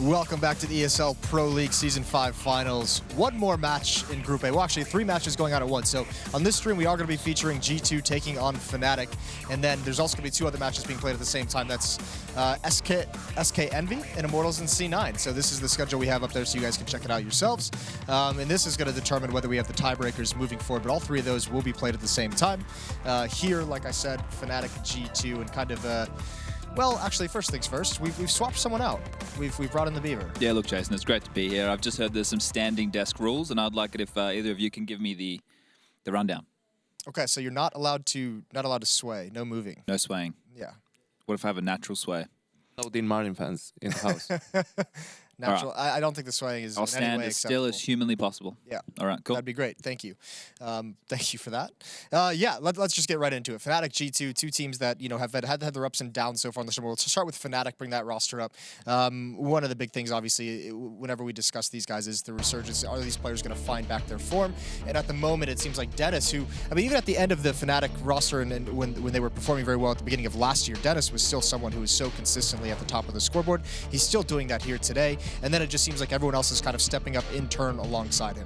Welcome back to the ESL Pro League Season 5 Finals. One more match in Group A. Well, actually, 3 matches going on at once. So on this stream, we are going to be featuring G2 taking on Fnatic. And then there's also going to be 2 other matches being played at the same time. That's SK Envy and Immortals in C9. So this is the schedule we have up there so you guys can check it out yourselves. And this is going to determine whether we have the tiebreakers moving forward. But all 3 of those will be played at the same time. Here, like I said, Fnatic, G2, and kind of... well, actually, first things first, we've swapped someone out. We've brought in the Beaver. Yeah, look, Jason, it's great to be here. I've just heard there's some standing desk rules, and I'd like it if either of you can give me the rundown. Okay, so you're not allowed to sway, no moving. No swaying. Yeah. What if I have a natural sway? No Dean Martin fans in the house. Natural. Right. I don't think the swaying is I'll stand as still as humanly possible. Yeah. All right, cool. That'd be great. Thank you. Thank you for that. Yeah, let's just get right into it. Fnatic, G2, 2 teams that, you know, have had their ups and downs so far in the summer. Let's start with Fnatic, bring that roster up. One of the big things, obviously, whenever we discuss these guys is the resurgence. Are these players going to find back their form? And at the moment, it seems like Dennis, who, I mean, even at the end of the Fnatic roster and when they were performing very well at the beginning of last year, Dennis was still someone who was so consistently at the top of the scoreboard. He's still doing that here today. And then it just seems like everyone else is kind of stepping up in turn alongside him.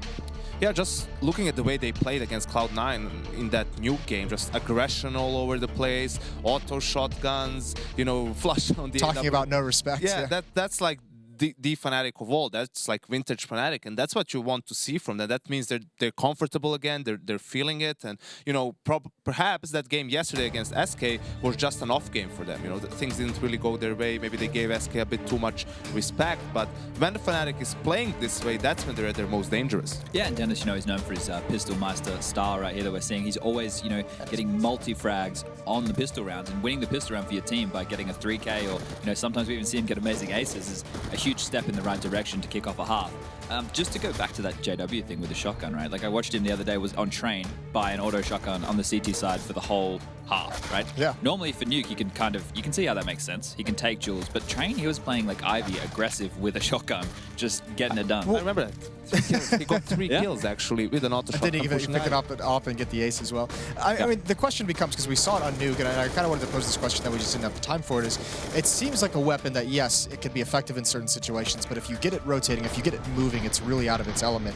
Yeah, just looking at the way they played against Cloud9 in that nuke game, just aggression all over the place, auto shotguns, you know, flush on the talking about no respect. Yeah, that's like the Fnatic of all. That's like vintage Fnatic, and that's what you want to see from them. That means they're comfortable again, they're feeling it, and you know, perhaps that game yesterday against SK was just an off game for them. You know, things didn't really go their way. Maybe they gave SK a bit too much respect, but when the Fnatic is playing this way, that's when they're at their most dangerous. Yeah, and Dennis, you know, he's known for his Pistol Meister style right here that we're seeing. He's always, you know, getting multi-frags on the pistol rounds and winning the pistol round for your team by getting a 3K, or, you know, sometimes we even see him get amazing aces. Is a huge step in the right direction to kick off a half. Just to go back to that JW thing with the shotgun, right? Like I watched him the other day, was on train by an auto shotgun on the CT side for the whole half, right? Yeah. Normally for Nuke, you can see how that makes sense. He can take Jules, but Train, he was playing like Ivy, aggressive with a shotgun, just getting it done. Well, I remember that. He got 3 kills actually with an auto shotgun. Then he pick it up and get the ace as well. I mean, the question becomes, because we saw it on Nuke, and I kind of wanted to pose this question that we just didn't have the time for it, is it seems like a weapon that, yes, it can be effective in certain situations, but if you get it rotating, if you get it moving, it's really out of its element.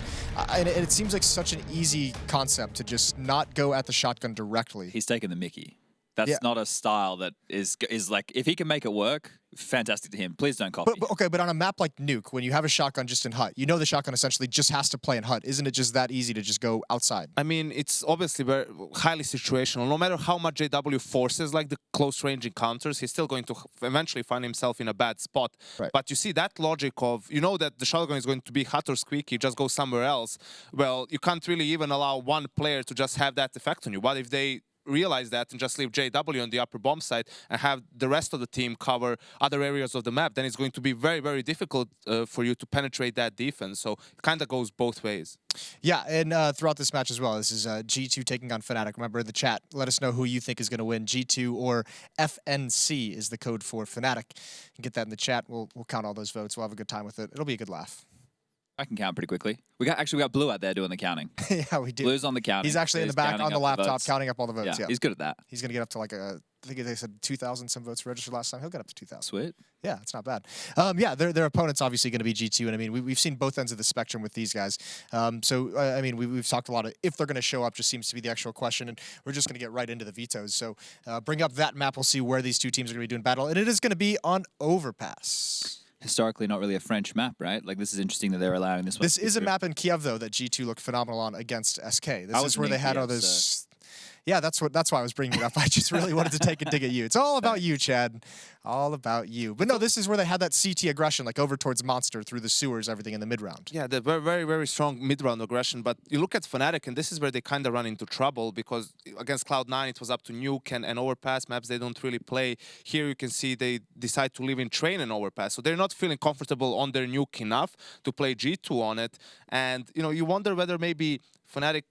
And it seems like such an easy concept to just not go at the shotgun directly. He's taken the Mickey. That's not a style that is like, if he can make it work, fantastic to him. Please don't copy. But on a map like Nuke, when you have a shotgun just in hut, you know the shotgun essentially just has to play in hut. Isn't it just that easy to just go outside? I mean, it's obviously very highly situational. No matter how much JW forces like the close range encounters, he's still going to eventually find himself in a bad spot. Right. But you see that logic of, you know that the shotgun is going to be hut or squeaky, just go somewhere else. Well, you can't really even allow one player to just have that effect on you. What if they realize that and just leave JW on the upper bomb side and have the rest of the team cover other areas of the map? Then it's going to be very, very difficult for you to penetrate that defense. So it kind of goes both ways. Yeah, and throughout this match as well, this is G2 taking on Fnatic. Remember in the chat, let us know who you think is going to win. G2 or FNC is the code for Fnatic. You can get that in the chat. We'll count all those votes. We'll have a good time with it. It'll be a good laugh. I can count pretty quickly. We got Blue out there doing the counting. Yeah, we do. Blue's on the counting. He's actually in the back on the laptop counting up all the votes. Yeah, he's good at that. He's going to get up to like I think they said 2,000 some votes registered last time. He'll get up to 2,000. Sweet. Yeah, it's not bad. Yeah, their opponent's obviously going to be G2, and I mean we've seen both ends of the spectrum with these guys. So I mean we've talked a lot of if they're going to show up. Just seems to be the actual question, and we're just going to get right into the vetoes. So bring up that map. We'll see where these 2 teams are going to be doing battle, and it is going to be on Overpass. Historically not really a French map, right? Like, this is interesting that they're allowing this one. This is a map in Kiev, though, that G2 looked phenomenal on against SK. This is where they had all those... So. Yeah, that's why I was bringing it up. I just really wanted to take a dig at you. It's all about you, Chad. All about you. But no, this is where they had that CT aggression, like over towards Monster, through the sewers, everything in the mid-round. Yeah, the very, very, very strong mid-round aggression. But you look at Fnatic, and this is where they kind of run into trouble, because against Cloud9, it was up to Nuke and Overpass maps. They don't really play. Here you can see they decide to live in Train and Overpass. So they're not feeling comfortable on their Nuke enough to play G2 on it. And, you know, you wonder whether maybe Fnatic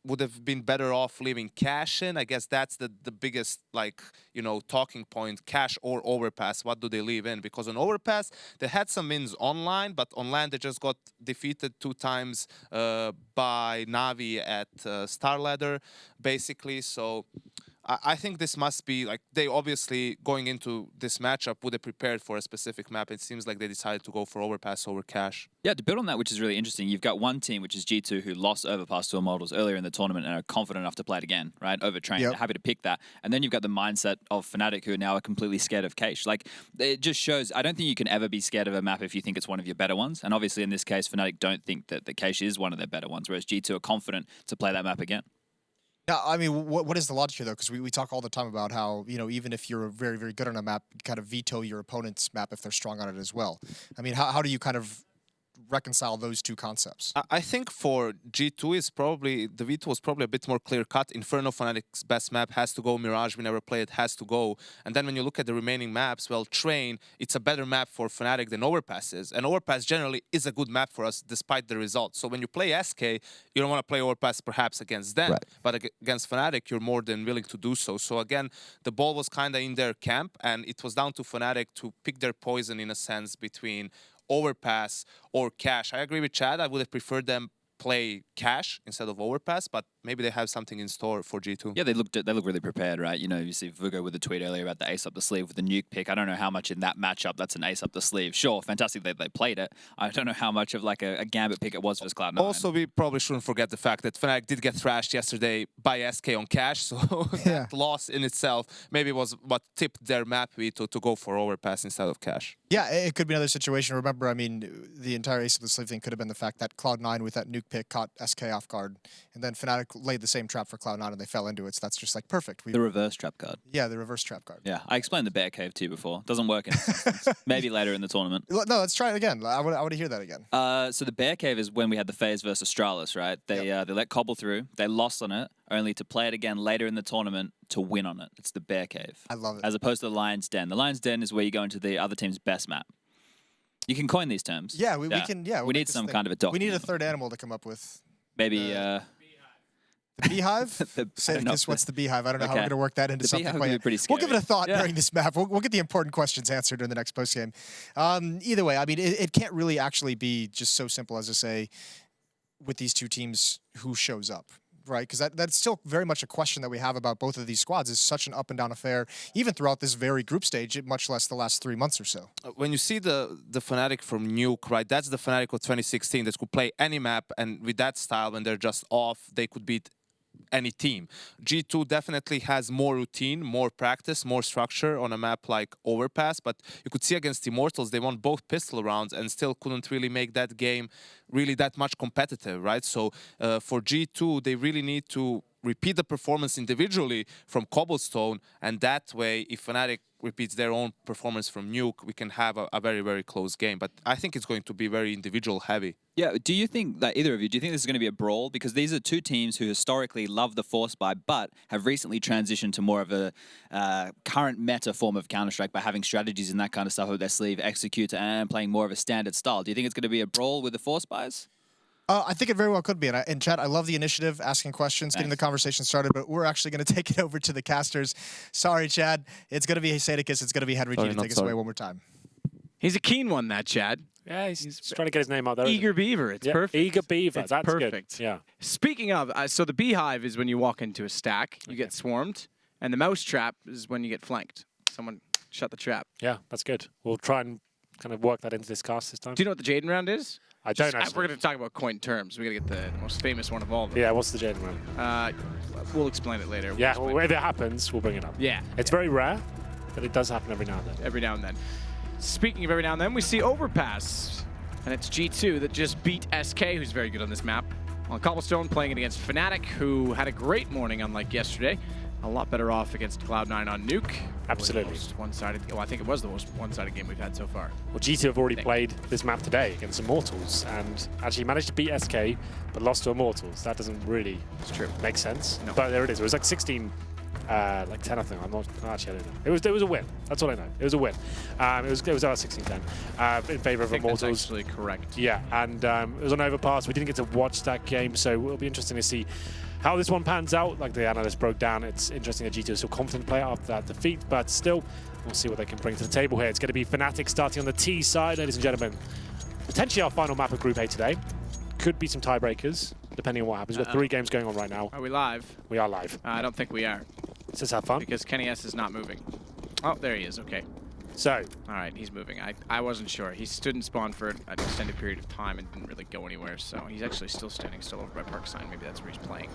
would have been better off leaving Cash in. I guess that's the biggest, like, you know, talking point. Cash or Overpass, what do they leave in? Because on Overpass, they had some wins online, but on LAN they just got defeated 2 times by Na'Vi at Star Ladder, basically. So I think this must be like they obviously going into this matchup would have prepared for a specific map. It seems like they decided to go for Overpass over Cash. Yeah, to build on that, which is really interesting, you've got one team, which is G2, who lost Overpass to Immortals earlier in the tournament and are confident enough to play it again, right? Overtrained, Yep. happy to pick that. And then you've got the mindset of Fnatic, who now are completely scared of Cache. Like, it just shows, I don't think you can ever be scared of a map if you think it's one of your better ones. And obviously, in this case, Fnatic don't think that the Cache is one of their better ones, whereas G2 are confident to play that map again. Now, I mean, what is the logic here, though? Because we talk all the time about how, you know, even if you're very, very good on a map, you kind of veto your opponent's map if they're strong on it as well. I mean, how do you kind of reconcile those two concepts? I think for G2 is probably the veto was probably a bit more clear cut. Inferno, Fnatic's best map, has to go. Mirage, we never play it, has to go. And then when you look at the remaining maps, well, Train, it's a better map for Fnatic than Overpass is. And Overpass generally is a good map for us despite the results. So when you play SK, you don't want to play Overpass perhaps against them, Right. but against Fnatic, you're more than willing to do so. So again, the ball was kind of in their camp, and it was down to Fnatic to pick their poison in a sense between Overpass or Cash. I agree with Chad. I would have preferred them play Cash instead of Overpass, but maybe they have something in store for G2. Yeah, they look really prepared, right? You know, you see Vugo with a tweet earlier about the ace up the sleeve with the nuke pick. I don't know how much in that matchup that's an ace up the sleeve. Sure, fantastic that they played it. I don't know how much of like a gambit pick it was versus Cloud9. Also, we probably shouldn't forget the fact that Fnatic did get thrashed yesterday by SK on Cash, so Yeah. that loss in itself maybe was what tipped their map veto to go for Overpass instead of Cash. Yeah, it could be another situation. Remember, I mean, the entire ace of the sleeve thing could have been the fact that Cloud9 with that nuke pick caught SK off guard, and then Fnatic laid the same trap for Cloud9 and they fell into it. So that's just like perfect. The reverse trap card. Yeah, the reverse trap card. Yeah, I explained the bear cave to you before. Doesn't work in this instance. Maybe later in the tournament. No, let's try it again. I want to hear that again. So the bear cave is when we had the phase versus Astralis, right? They let Cobble through. They lost on it, only to play it again later in the tournament to win on it. It's the bear cave. I love it. As opposed to the lion's den. The lion's den is where you go into the other team's best map. You can coin these terms. Yeah, we can. Yeah, we need some kind of a document. We need a third animal to come up with. Maybe. The beehive? Say this, what's the beehive? I don't know how we're going to work that into the something. Would be pretty scary. We'll give it a thought during this map. We'll get the important questions answered in the next postgame. Either way, I mean, it can't really actually be just so simple as to say, with these two teams, who shows up, right? Because that's still very much a question that we have about both of these squads. It's such an up and down affair, even throughout this very group stage, much less the last 3 months or so. When you see the Fnatic from Nuke, right, that's the Fnatic of 2016 that could play any map, and with that style, when they're just off, they could beat any team. G2 definitely has more routine, more practice, more structure on a map like Overpass, but you could see against Immortals, they won both pistol rounds and still couldn't really make that game really that much competitive, right? So for G2, they really need to repeat the performance individually from Cobblestone, and that way, if Fnatic repeats their own performance from Nuke, we can have a very, very close game. But I think it's going to be very individual heavy. Yeah, do you think, that either of you, do you think this is going to be a brawl? Because these are two teams who historically love the force buy, but have recently transitioned to more of a current meta form of Counter-Strike by having strategies and that kind of stuff up their sleeve, execute, and playing more of a standard style. Do you think it's going to be a brawl with the force buys? I think it very well could be. And Chad, I love the initiative, asking questions, getting the conversation started, but we're actually going to take it over to the casters. Sorry, Chad. It's going to be Sadicus. It's going to be Henry G to take us away one more time. He's a keen one, that Chad. Yeah, he's trying to get his name out there. Eager Beaver. It's perfect. Eager Beaver. It's That's perfect. Good. Yeah. Speaking of, so the beehive is when you walk into a stack, you get swarmed, and the mouse trap is when you get flanked. Someone shut the trap. Yeah, that's good. We'll try and kind of work that into this cast this time. Do you know what the Jaden round is? I don't actually. We're going to talk about coin terms. We got to get the most famous one of all of them. Yeah, what's the Jaden round? We'll explain it later. Yeah, well, if it happens, we'll bring it up. Yeah. It's very rare, but it does happen every now and then. Every now and then. Speaking of every now and then, we see Overpass. And it's G2 that just beat SK, who's very good on this map. On Cobblestone, playing it against Fnatic, who had a great morning, unlike yesterday. A lot better off against Cloud9 on Nuke. Absolutely. Most one-sided. Well, I think it was the most one-sided game we've had so far. Well, G2 have already played this map today against Immortals and actually managed to beat SK, but lost to Immortals. That doesn't really make sense. No. But there it is. It was like 16, like 10, I think. I'm not actually. I don't know. It was a win. That's all I know. It was a win. It was about 16-10 in favor of Immortals. That's actually correct. Yeah, and it was on Overpass. We didn't get to watch that game, so it'll be interesting to see how this one pans out. Like the analyst broke down, it's interesting that G2 is so confident to play after that defeat, but still, we'll see what they can bring to the table here. It's going to be Fnatic starting on the T side, ladies and gentlemen. Potentially our final map of Group A today. Could be some tiebreakers, depending on what happens. We've got 3 games going on right now. Are we live? We are live. I don't think we are. Let's just have fun. Because Kenny S is not moving. Oh, there he is. Okay. So, All right, he's moving. I wasn't sure. He stood and spawned for an extended period of time and didn't really go anywhere, so he's actually still standing still over by Park Sign. Maybe that's where he's playing.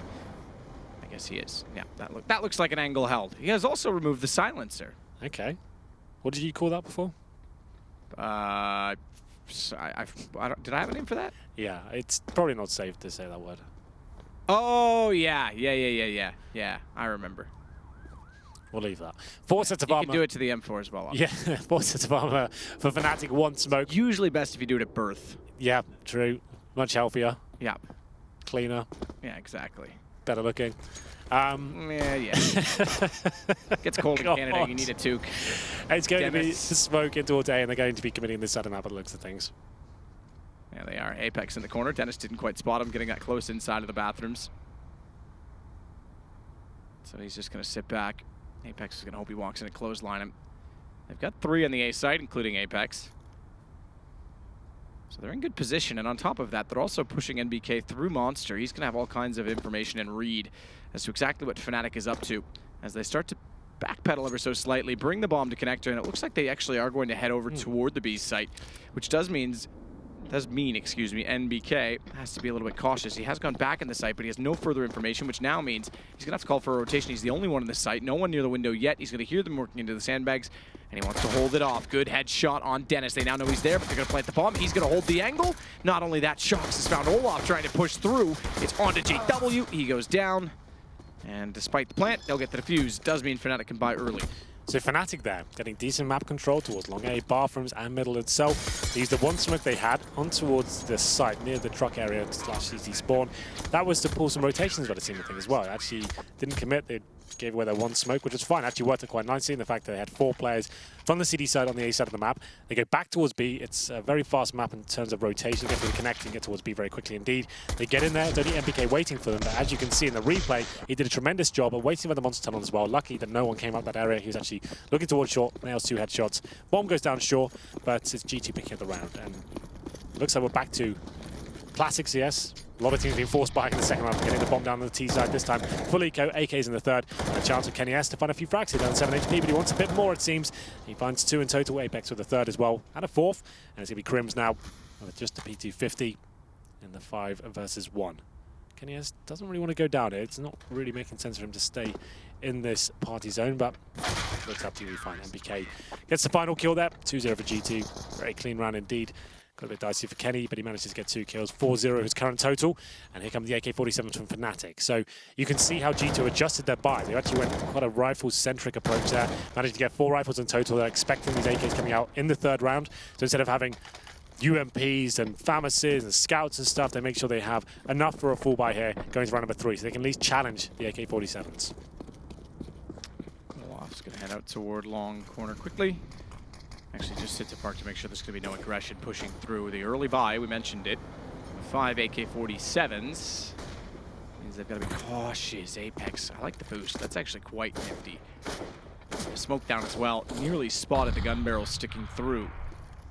I guess he is. Yeah, that looks like an angle held. He has also removed the silencer. okay. What did you call that before? Did I have a name for that? Yeah, it's probably not safe to say that word. Oh, yeah. Yeah, I remember. We'll leave that. 4 sets of You armor. can do it to the M4 as well. Yeah, 4 sets of armor for Fnatic, 1 smoke. Usually best if you do it at birth. Yeah, true. Much healthier, Yeah. cleaner, Yeah, exactly. better looking. Yeah. Gets cold in Canada, you need a toque. It's going to be Dennis. smoke into all day, and they're going to be committing this side of the map by the looks of things. Yeah, they are. Apex in the corner. Dennis didn't quite spot him, getting that close inside of the bathrooms. So he's just going to sit back. Apex is going to hope he walks in a clothesline. They've got 3 on the A side, including Apex. So they're in good position, and on top of that, they're also pushing NBK through Monster. He's going to have all kinds of information and read as to exactly what Fnatic is up to as they start to backpedal ever so slightly, bring the bomb to connector, and it looks like they actually are going to head over toward the B site, which does mean, NBK has to be a little bit cautious. He has gone back in the site, but he has no further information, which now means he's going to have to call for a rotation. He's the only one in the site, no one near the window yet. He's going to hear them working into the sandbags, and he wants to hold it off. Good headshot on Dennis. They now know he's there, but they're going to plant the bomb. He's going to hold the angle. Not only that, Shox has found Olaf trying to push through. It's onto JW. He goes down, and despite the plant, they'll get the defuse. Does mean Fnatic can buy early. So Fnatic there, getting decent map control towards long A, bathrooms, and middle itself. They used the 1 smoke they had on towards the site near the truck area / CT spawn. That was to pull some rotations by the team, I think, as well. Actually didn't commit. They gave away their 1 smoke, which was fine. Actually worked out quite nicely in the fact that they had 4 players from the CD side on the A side of the map. They go back towards B. It's a very fast map in terms of rotation. Get through the connect and get towards B very quickly indeed. They get in there. It's only MPK waiting for them. But as you can see in the replay, he did a tremendous job of waiting for the monster tunnel as well. Lucky that no one came up that area. He was actually looking towards short. Nails 2 headshots. Bomb goes down short, but it's G2 picking up the round. And it looks like we're back to classic CS. A lot of teams being forced back in the second round, getting the bomb down on the T side this time. Full eco, AK's in the third. And a chance for Kenny S to find a few frags here down 7 HP, but he wants a bit more, it seems. He finds 2 in total, Apex with the third as well, and a 4th. And it's going to be Crims now with just a P250 in the 5 versus 1. Kenny S doesn't really want to go down here. It's not really making sense for him to stay in this party zone, but looks absolutely fine. MBK gets the final kill there, 2-0 for G2. Very clean round indeed. Got a bit dicey for Kenny, but he manages to get 2 kills. 4-0 his current total. And here come the AK-47s from Fnatic. So you can see how G2 adjusted their buy. They actually went quite a rifle-centric approach there. Managed to get 4 rifles in total. They're expecting these AKs coming out in the 3rd round. So instead of having UMPs and FAMASs and scouts and stuff, they make sure they have enough for a full buy here going to round number 3. So they can at least challenge the AK-47s. Olaf's going to head out toward long corner quickly. Actually just sits apart to make sure there's going to be no aggression pushing through the early buy. We mentioned it. 5 AK-47s. Means they've got to be cautious. Apex. I like the boost. That's actually quite nifty. Smoke down as well. Nearly spotted the gun barrel sticking through.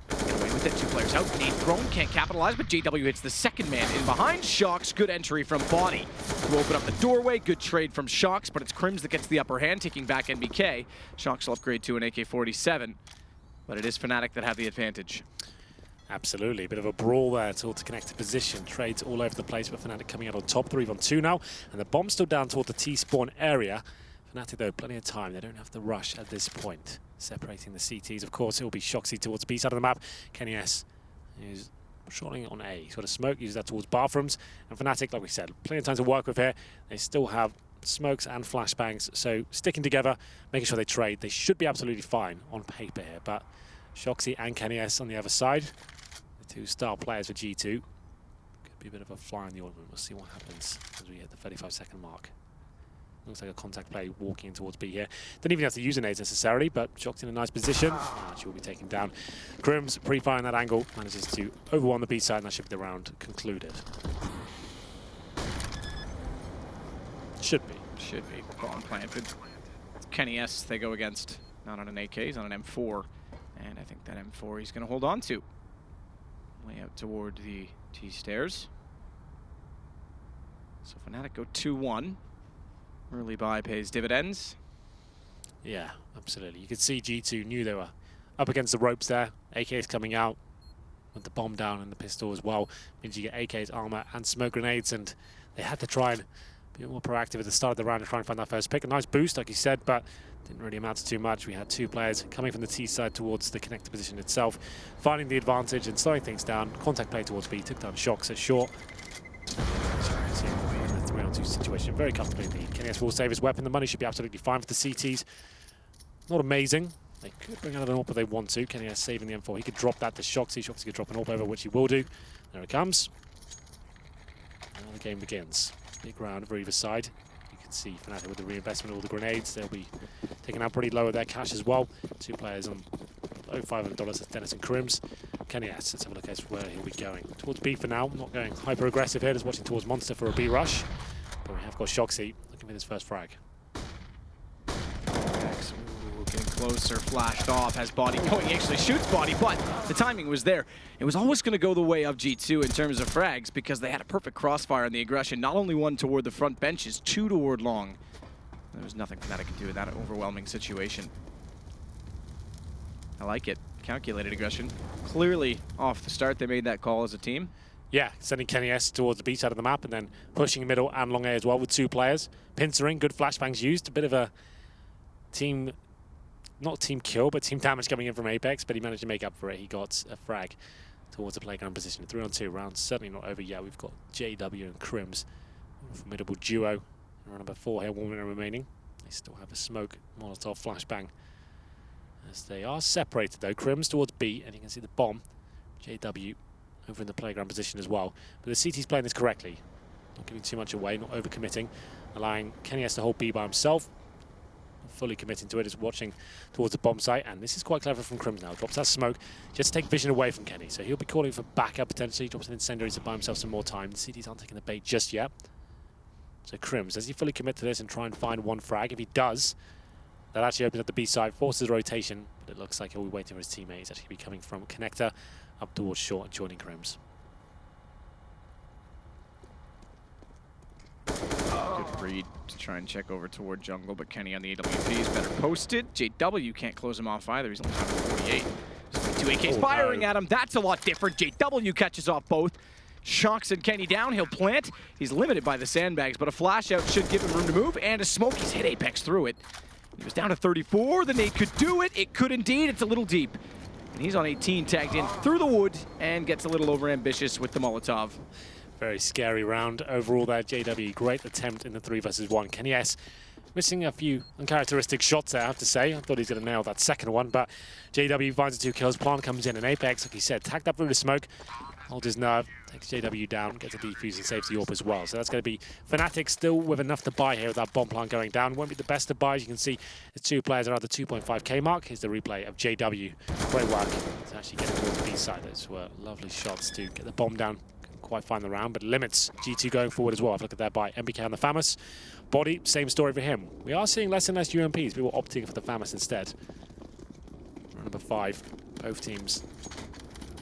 Get away with it. 2 players out. Nade thrown. Can't capitalize, but JW hits the second man in behind. Shox. Good entry from Body to open up the doorway. Good trade from Shox, but it's Crims that gets the upper hand, taking back NBK. Shox will upgrade to an AK-47. But it is Fnatic that have the advantage. Absolutely. A bit of a brawl there to connect to position. Trades all over the place, but Fnatic coming out on top. 3-on-2 now. And the bomb's still down toward the T-spawn area. Fnatic, though, plenty of time. They don't have to rush at this point. Separating the CTs, of course, it will be Shoxy towards B side of the map. Kenny S is shooting on A. He's got a smoke, uses that towards bathrooms. And Fnatic, like we said, plenty of time to work with here. They still have smokes and flashbangs, so sticking together, making sure they trade. They should be absolutely fine on paper here, but Shoxy and Kenny S on the other side, the 2 star players for G2. Could be a bit of a fly in the ointment. We'll see what happens as we hit the 35-second mark. Looks like a contact play walking in towards B here. Didn't even have to use an nades necessarily, but Shoxy in a nice position. She will be taken down. Crims pre-firing that angle, manages to overwhelm the B side, and that should be the round concluded. Should be. Should be. Bomb planted. Kenny S, they go against, not on an AK, he's on an M4. And I think that M4 he's going to hold on to. Way out toward the T stairs. So Fnatic go 2-1. Early buy pays dividends. Yeah, absolutely. You could see G2 knew they were up against the ropes there. AK's coming out with the bomb down and the pistol as well. Means you get AK's armor and smoke grenades, and they had to try and be more proactive at the start of the round and try and find that first pick. A nice boost, like you said, but didn't really amount to too much. We had two players coming from the T side towards the connector position itself, finding the advantage and slowing things down. Contact play towards B, took down Shox at short. In the 3-on-2 situation, very comfortably indeed. KNS will save his weapon. The money should be absolutely fine for the CTs. Not amazing. They could bring out an AWP if they want to. KNS saving the M4. He could drop that to Shoxy. Shoxy could drop an AWP over, which he will do. There it comes. Now the game begins. Big round for either side. You can see Fnatic with the reinvestment of all the grenades. They'll be taking out pretty low of their cash as well. Two players on low $500. That's Dennis and Crims. KNS, let's have a look at where he'll be going. Towards B for now. Not going hyper aggressive here. Just watching towards Monster for a B rush. But we have got Shoxy looking for his first frag. Getting closer, flashed off, has body going. He actually shoots body, but the timing was there. It was always going to go the way of G2 in terms of frags because they had a perfect crossfire in the aggression. Not only one toward the front benches, two toward long. There was nothing Fnatic could do in that overwhelming situation. I like it. Calculated aggression. Clearly, off the start, they made that call as a team. Yeah, sending KNS towards the B side of the map and then pushing middle and long A as well with two players. Pincering, good flashbangs used. A bit of a team, not team kill, but team damage coming in from Apex, but he managed to make up for it. He got a frag towards the playground position. 3-on-2 rounds, certainly not over yet. We've got JW and Crims, a formidable duo. Round number 4 here, 1 minute remaining. They still have a smoke, Molotov, flashbang. As they are separated though, Crims towards B, and you can see the bomb. JW over in the playground position as well. But the CT's playing this correctly. Not giving too much away, not overcommitting, allowing KNS to hold B by himself. Fully committing to it, is watching towards the bomb site, and this is quite clever from Crims now. Drops that smoke just to take vision away from Kenny, so he'll be calling for backup potentially. Drops an incendiary to buy himself some more time. The CTs aren't taking the bait just yet. So Crims, does he fully commit to this and try and find one frag? If he does, that actually opens up the B side, forces rotation, but it looks like he'll be waiting for his teammate. He's actually be coming from connector up towards short and joining Crims. Good read to try and check over toward jungle, but Kenny on the AWP is better posted. JW can't close him off either. He's only got 48. Two AKs firing at him. That's a lot different. JW catches off both. Shox and Kenny down. He'll plant. He's limited by the sandbags, but a flash out should give him room to move. And a smoke. He's hit Apex through it. He was down to 34. The nade could do it. It could indeed. It's a little deep. And he's on 18, tagged in through the wood, and gets a little overambitious with the Molotov. Very scary round overall there. JW, great attempt in the 3 versus 1. KNS missing a few uncharacteristic shots there, I have to say. I thought he was going to nail that second one, but JW finds the 2 kills. Plant comes in, and Apex, like he said, tagged up through the smoke, holds his nerve, takes JW down, gets a defuse and saves the AWP as well. So that's going to be Fnatic still with enough to buy here with that bomb plant going down. Won't be the best to buy. As you can see, the 2 players are at the 2.5k mark. Here's the replay of JW. Great work to actually get towards the B side. Those were lovely shots to get the bomb down. Couldn't quite find the round, but limits G2 going forward as well. Have a look at that by MBK on the FAMAS. Body, same story for him. We are seeing less and less UMPs. People opting for the FAMAS instead. Round number 5. Both teams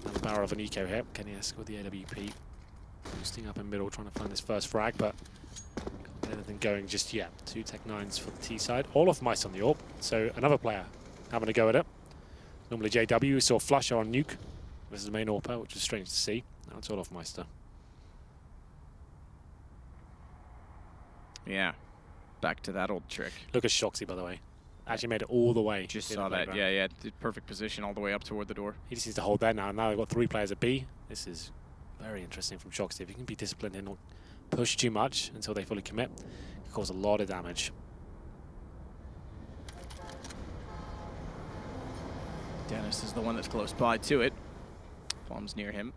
at the barrel of an eco here. KNS with the AWP. Boosting up in middle, trying to find this first frag, but can't get anything going just yet. 2 Tech 9s for the T side. All of Mice on the AWP, so another player having a go at it. Normally JW, we saw Flusher on Nuke. This is the main AWPer, which is strange to see. Now it's all off Meister. Yeah, back to that old trick. Look at Shoxy, by the way. Actually made it all the way. Just saw that, yeah, perfect position all the way up toward the door. He just needs to hold there now. Now they've got 3 players at B. This is very interesting from Shoxy. If he can be disciplined and not push too much until they fully commit, it can cause a lot of damage. Dennis is the one that's close by to it. Bomb's near him.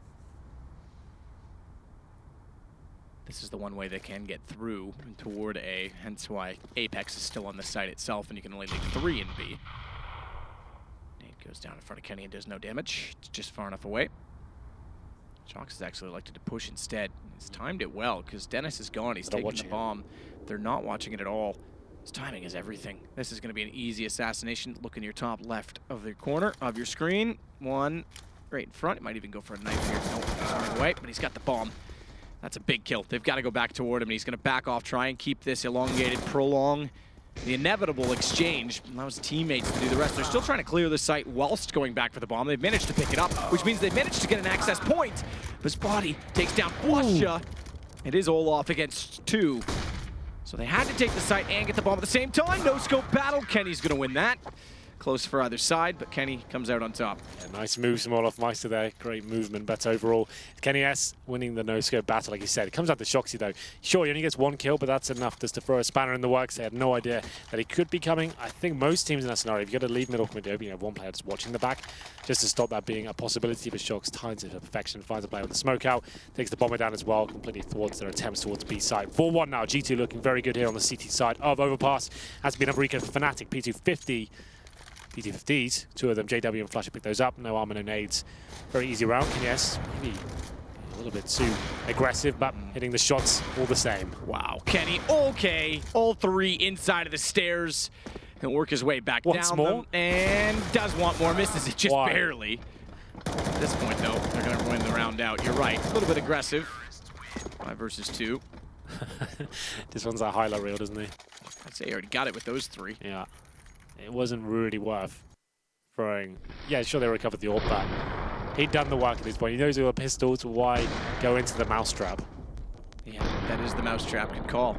This is the one way they can get through and toward A, hence why Apex is still on the site itself, and you can only make 3 in B. Nade goes down in front of Kenny and does no damage. It's just far enough away. Shox has actually elected to push instead. He's timed it well, because Dennis is gone. He's taking the bomb. They're not watching it at all. His timing is everything. This is going to be an easy assassination. Look in your top left of the corner of your screen. One right in front. It might even go for a knife here. Nope, he's running away, but he's got the bomb. That's a big kill. They've got to go back toward him, and he's going to back off, try and keep this elongated, prolong the inevitable exchange allows teammates to do the rest. They're still trying to clear the site whilst going back for the bomb. They've managed to pick it up, which means they've managed to get an access point. This body takes down Flusha. It is Olaf against 2. So they had to take the site and get the bomb at the same time. No scope battle. Kenny's going to win that. Close for either side, but Kenny comes out on top. Yeah, nice moves from Olaf Meister there. Great movement, but overall, Kenny S winning the no-scope battle, like you said. It comes out to Shoxy, though. Sure, he only gets 1 kill, but that's enough just to throw a spanner in the works. They had no idea that he could be coming. I think most teams in that scenario, if you've got to leave middle mid open, you have one player just watching the back, just to stop that being a possibility. But Shox times it to perfection, finds a player with the smoke out, takes the bomber down as well, completely thwarts their attempts towards B side. 4-1 now. G2 looking very good here on the CT side of Overpass. Has been a Tiebreaker for Fnatic. P250. P250s, 2 of them, JW and Flusha pick those up. No armor, no nades. Very easy round. Yes, maybe a little bit too aggressive, but hitting the shots all the same. Wow, Kenny, okay. All 3 inside of the stairs. He'll work his way back down more? them, and does want more, misses it just barely. At this point, though, they're going to win the round out. You're right, a little bit aggressive. 5 versus 2. This one's a highlight reel, doesn't he? I'd say he already got it with those 3. Yeah. It wasn't really worth throwing. Yeah, sure, they recovered the orb, but he'd done the work at this point. He knows he got pistols, why go into the mousetrap? Yeah, that is the mousetrap. Good call.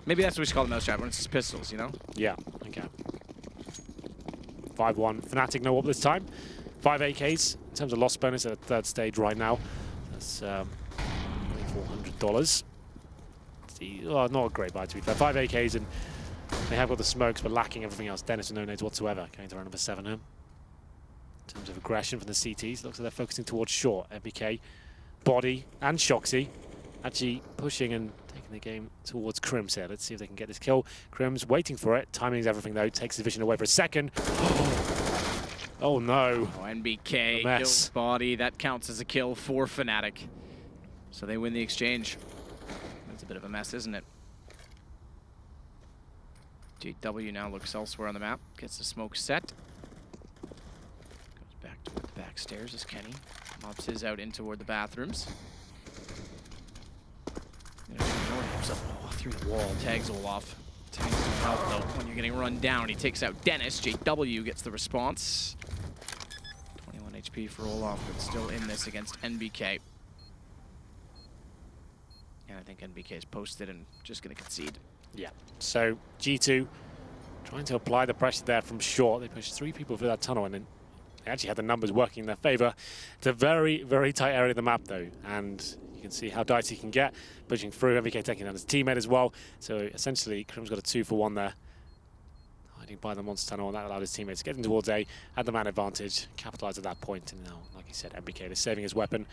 Maybe that's what we should call the mousetrap when it's just pistols, you know? Yeah, okay. 5-1. Fnatic no orb this time. 5 AKs in terms of loss bonus at the 3rd stage right now. That's $400. Oh, not a great buy, to be fair. 5 AKs, and they have got the smokes, but lacking everything else. Dennis with no nades whatsoever, going to round number 7 here. In terms of aggression from the CTs, looks like they're focusing towards short. MBK, Body, and Shoxy actually pushing and taking the game towards Crims here. Let's see if they can get this kill. Crims waiting for it. Timing's everything, though. Takes the vision away for a second. Oh, no. Oh, NBK kills Body. That counts as a kill for Fnatic. So they win the exchange. That's a bit of a mess, isn't it? JW now looks elsewhere on the map, gets the smoke set. Goes back toward the back stairs as Kenny mobs his out in toward the bathrooms. Through the wall, tags Olaf. Tags don't help though when you're getting run down. He takes out Dennis. JW gets the response. 21 HP for Olaf, but still in this against NBK. And I think NBK is posted and just going to concede. Yeah, so G2 trying to apply the pressure there from short. They pushed 3 people through that tunnel, and then they actually had the numbers working in their favor. It's a very, very tight area of the map, though, and you can see how dicey he can get. Pushing through, MVK taking down his teammate as well. So essentially, Crim's got a 2-for-1 there. Hiding by the monster tunnel, and that allowed his teammates to get in towards A, had the man advantage, capitalized at that point, and now, like you said, MBK is saving his weapon.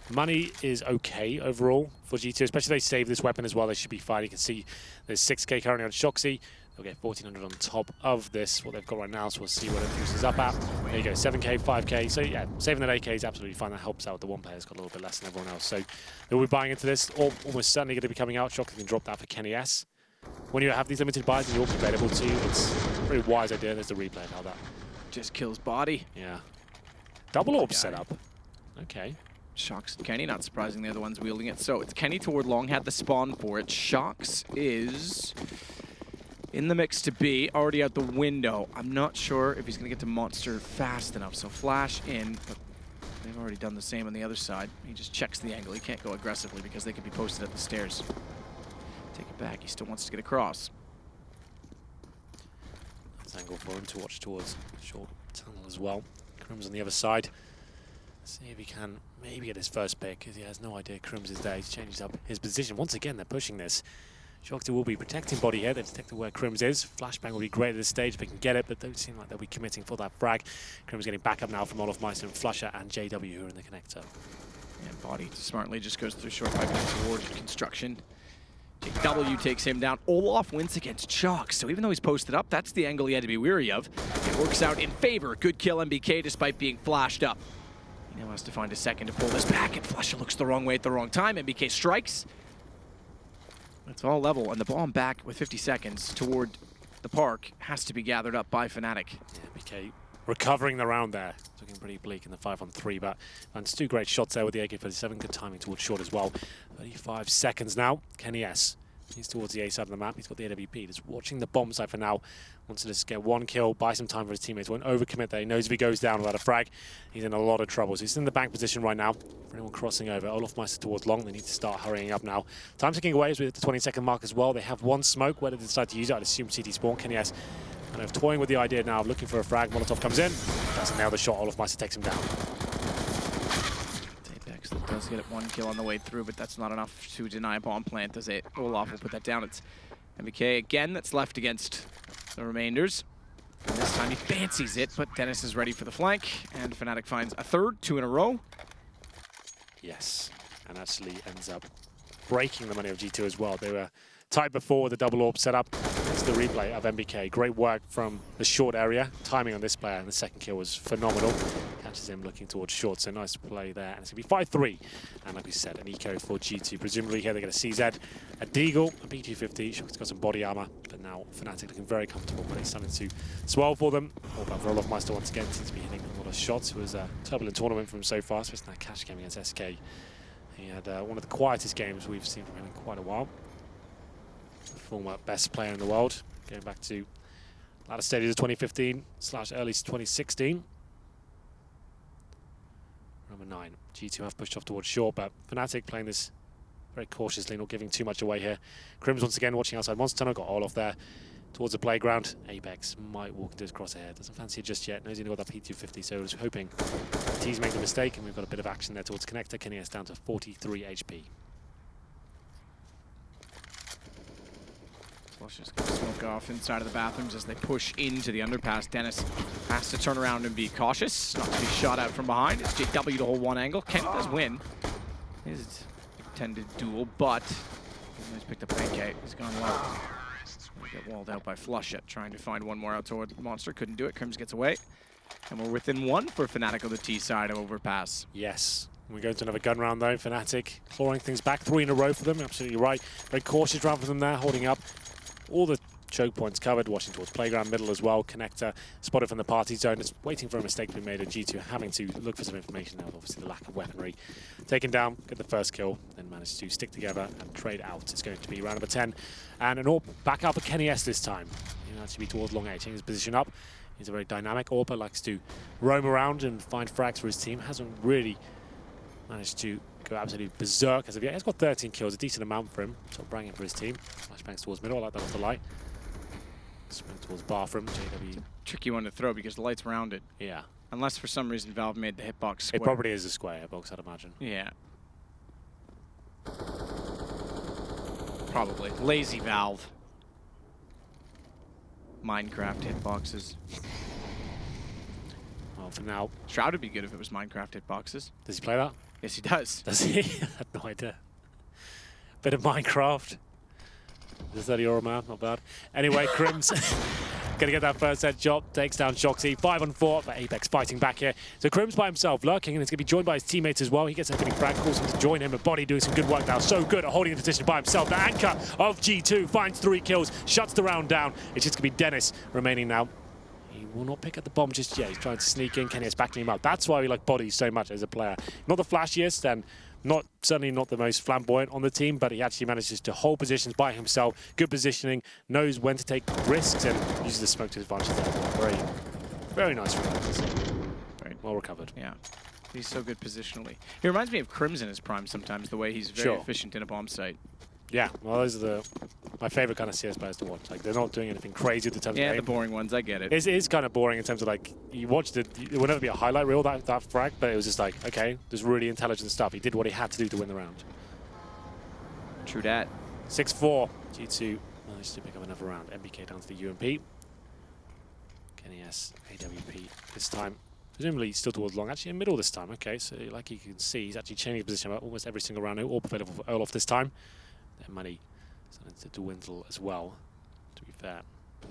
Money is okay overall for G2, especially if they save this weapon as well, they should be fine. You can see there's 6k currently on Shoxy. They'll get 1,400 on top of this, what they've got right now, so we'll see what it fuses up at. There you go, 7k, 5k, so yeah, saving that 8k is absolutely fine. That helps out. The one player's got a little bit less than everyone else, so they'll be buying into this, or almost certainly going to be coming out. Shoxy can drop that for Kenny S. When you have these limited buys and you're available to you, it's a very wise idea. There's the replay of how that just kills Body. Yeah. Double orb setup. Okay. Shox and Kenny, not surprising they're the ones wielding it. So it's Kenny toward long, had the spawn for it. Shox is in the mix to B, already out the window. I'm not sure if he's going to get to Monster fast enough. So flash in, but they've already done the same on the other side. He just checks the angle. He can't go aggressively because they could be posted at the stairs. Take it back. He still wants to get across. That's angle for him to watch towards short tunnel as well. Crims on the other side. Let's see if he can maybe get his first pick, because he has no idea Crims is there. He's changed up his position. Once again, they're pushing this. Shoxy will be protecting Body here. They've detected where Crims is. Flashbang will be great at this stage if they can get it, but don't seem like they'll be committing for that frag. Crims getting back up now from Olaf Meister and Flusha and JW who are in the connector. And Body smartly just goes through short pipe towards construction. JW takes him down. Olaf wins against Shox, so even though he's posted up, that's the angle he had to be weary of. It works out in favor. Good kill MBK despite being flashed up. He now has to find a second to pull this back, and Flusha looks the wrong way at the wrong time. MBK strikes. It's all level, and the bomb back with 50 seconds toward the park has to be gathered up by Fnatic. Yeah, MBK recovering the round there. Looking pretty bleak in the 5-on-3, but and 2 great shots there with the AK-47. Good timing towards short as well. 35 seconds now. Kenny S He's towards the A side of the map. He's got the AWP. Just watching the bomb side for now. Wants to just get one kill, buy some time for his teammates. Won't overcommit there. He knows if he goes down without a frag, he's in a lot of trouble. So he's in the bank position right now. For anyone crossing over, Olofmeister towards long. They need to start hurrying up now. Time ticking away as we're at the 20-second mark as well. They have one smoke. Whether they decide to use it, I'd assume CT spawn. KennyS kind of toying with the idea now of looking for a frag. Molotov comes in. Doesn't nail the shot. Olofmeister takes him down. That does get it one kill on the way through, but that's not enough to deny a bomb plant as Olaf will put that down. It's MBK again that's left against the remainders. And this time he fancies it, but Dennis is ready for the flank, and Fnatic finds a third, 2 in a row. Yes, and actually ends up breaking the money of G2 as well. They were tied before with the double orb setup. It's the replay of MBK. Great work from the short area. Timing on this player, and the second kill was phenomenal. Catches him looking towards short, so nice play there. And it's going to be 5-3. And like we said, an eco for G2. Presumably here they get a CZ, a Deagle, a B250. Shock's got some body armor, but now Fnatic looking very comfortable, but it's starting to swell for them. All about Olofmeister once again seems to be hitting a lot of shots. It was a turbulent tournament from him so far, especially that cash game against SK. He had one of the quietest games we've seen from him in quite a while. Former best player in the world, going back to latter stages of 2015/early 2016. Number 9, G2 have pushed off towards short, but Fnatic playing this very cautiously, not giving too much away here. Crims once again watching outside Monster Tunnel, got all off there towards the playground. Apex might walk into his crosshair, doesn't fancy it just yet, knows he's got that P250, so I was hoping T's make the mistake, and we've got a bit of action there towards Connector. KennyS down to 43 HP. Just gonna smoke off inside of the bathrooms as they push into the underpass. Dennis has to turn around and be cautious, not to be shot out from behind. It's JW to hold one angle. Kenny does win his intended duel, but he's picked up AK. He's gone low. Get walled out by Flushet, trying to find one more out toward Monster. Couldn't do it. Crims gets away. And we're within one for Fnatic on the T side of Overpass. Yes. We go to another gun round though. Fnatic clawing things back. 3 in a row for them. Absolutely right. Very cautious round for them there, holding up. All the choke points covered, watching towards playground middle as well. Connector spotted from the party zone, just waiting for a mistake to be made, and G2 having to look for some information now, obviously the lack of weaponry. Taken down, get the first kill, then managed to stick together and trade out. It's going to be round number 10. And an AWP back out for KennyS this time. He'll actually be towards long A, changing his position up. He's a very dynamic AWPer, likes to roam around and find frags for his team. Hasn't really managed to go absolutely berserk as of yet. He's got 13 kills, a decent amount for him. So bragging for his team. Flashbangs towards middle, I like that off the light. Swing towards bathroom, JW. Tricky one to throw because the light's rounded. Yeah. Unless for some reason Valve made the hitbox square. It probably is a square hitbox, I'd imagine. Yeah. Probably. Lazy Valve. Minecraft hitboxes. Well, for now. Shroud would be good if it was Minecraft hitboxes. Does he play that? Yes, he does. Does he? I had no idea. Bit of Minecraft. Is that your man? Not bad. Anyway, Crims gonna get that first headshot. Takes down Shoxy. 5-on-4, but Apex fighting back here. So Crims by himself, lurking, and he's gonna be joined by his teammates as well. He gets a fitting frag, calls him to join him. But Body doing some good work now. So good at holding the position by himself. The anchor of G2 finds 3 kills, shuts the round down. It's just gonna be Dennis remaining now. He will not pick up the bomb just yet. He's trying to sneak in. KennyS backing him up. That's why we like Body so much as a player. Not the flashiest and certainly not the most flamboyant on the team, but he actually manages to hold positions by himself. Good positioning, knows when to take risks, and uses the smoke to his advantage there. Very nice from him. Very well recovered. Yeah, he's so good positionally. He reminds me of Crims in his prime sometimes, the way he's very efficient in a bomb site. Yeah, well, those are my favorite kind of CS players to watch. Like, they're not doing anything crazy with the terms of game. The boring ones, I get it. It is kind of boring in terms of, like, you watched it, it would never be a highlight reel, that frag, but it was just like, okay, there's really intelligent stuff. He did what he had to do to win the round. True dat. 6-4. G2 managed to pick up another round. MBK down to the UMP. KennyS, AWP this time. Presumably still towards long, actually in middle this time. Okay, so like you can see, he's actually changing his position about almost every single round. All available for Olaf this time. Their money starting to dwindle as well, to be fair.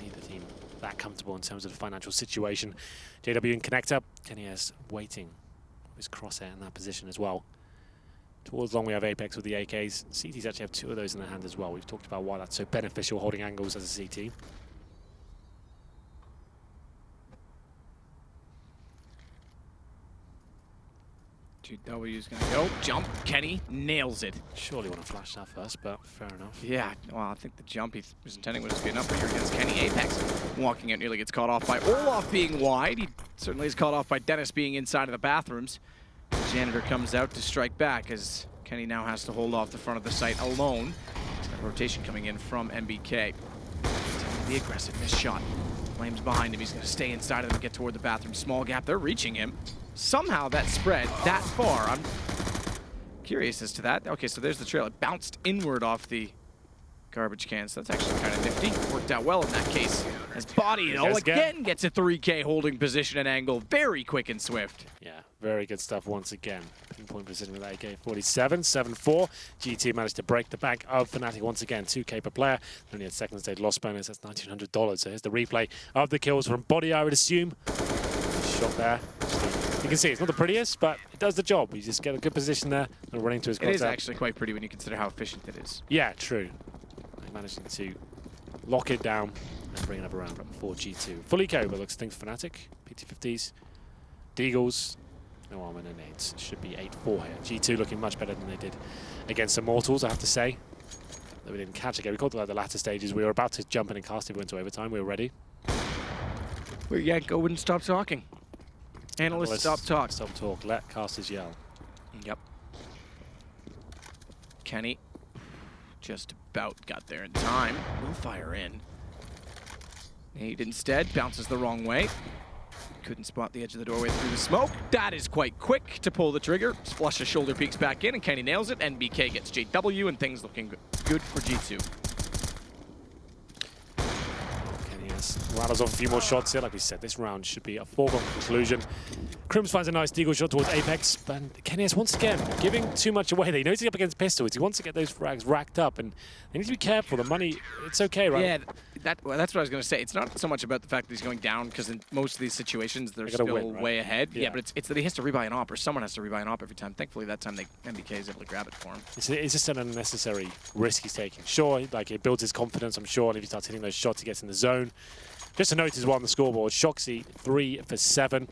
Neither team that comfortable in terms of the financial situation. JW and Connector. KennyS waiting with his crosshair in that position as well. Towards long we have Apex with the AKs. CTs actually have 2 of those in their hand as well. We've talked about why that's so beneficial holding angles as a CT. GW is going to go. Jump. Kenny nails it. Surely want to flash that first, but fair enough. Yeah, well, I think the jump he was intending was good enough here against Kenny. Apex walking out nearly gets caught off by Olaf being wide. He certainly is caught off by Dennis being inside of the bathrooms. The janitor comes out to strike back as Kenny now has to hold off the front of the site alone. A rotation coming in from MBK. The aggressive missed shot. Flames behind him. He's going to stay inside of them and get toward the bathroom. Small gap. They're reaching him. Somehow that spread that far. I'm curious as to that. Okay, so there's the trail. It bounced inward off the garbage can, so that's actually kind of nifty. Worked out well in that case. As Body, though, again gets a 3K holding position and angle. Very quick and swift. Yeah, very good stuff once again. Pinpoint precision with AK-47, 7-4. GT managed to break the bank of Fnatic once again. 2K per player. Only at second stage loss bonus. That's $1,900. So here's the replay of the kills from Body, I would assume. Shot there. You can see it's not the prettiest, but it does the job. You just get a good position there and running to his contact. It is actually quite pretty when you consider how efficient it is. Yeah, true. Managing to lock it down and bring another round up for G2. Fully KO, but looks things Fnatic. PT50s, Deagles, no armor, no nades. Should be 8-4 here. G2 looking much better than they did against Immortals, I have to say. Though we didn't catch again. We called it like the latter stages. We were about to jump in and cast if we went to overtime. We were ready. Where Yanko wouldn't stop talking. Analyst, stop talk. Stop talk. Let casters yell. Yep. Kenny just about got there in time. Will fire in. Nade instead bounces the wrong way. Couldn't spot the edge of the doorway through the smoke. That is quite quick to pull the trigger. Flushes shoulder peeks back in, and Kenny nails it. NBK gets JW, and things looking good for G2. Rattles off a few more shots here. Like we said, this round should be a foregone conclusion. Crims finds a nice deagle shot towards Apex, but Kenny is once again giving too much away. He knows he's up against pistols. He wants to get those frags racked up, and they need to be careful. The money, it's okay, right? Yeah, that's what I was going to say. It's not so much about the fact that he's going down, because in most of these situations, they're still win, right? Way ahead. Yeah, but it's that he has to rebuy an op, or someone has to rebuy an op every time. Thankfully, that time MBK is able to grab it for him. It's just an unnecessary risk he's taking. Sure, like it builds his confidence, I'm sure, and if he starts hitting those shots, he gets in the zone. Just a note as well on the scoreboard, Shoxy 3 for 7.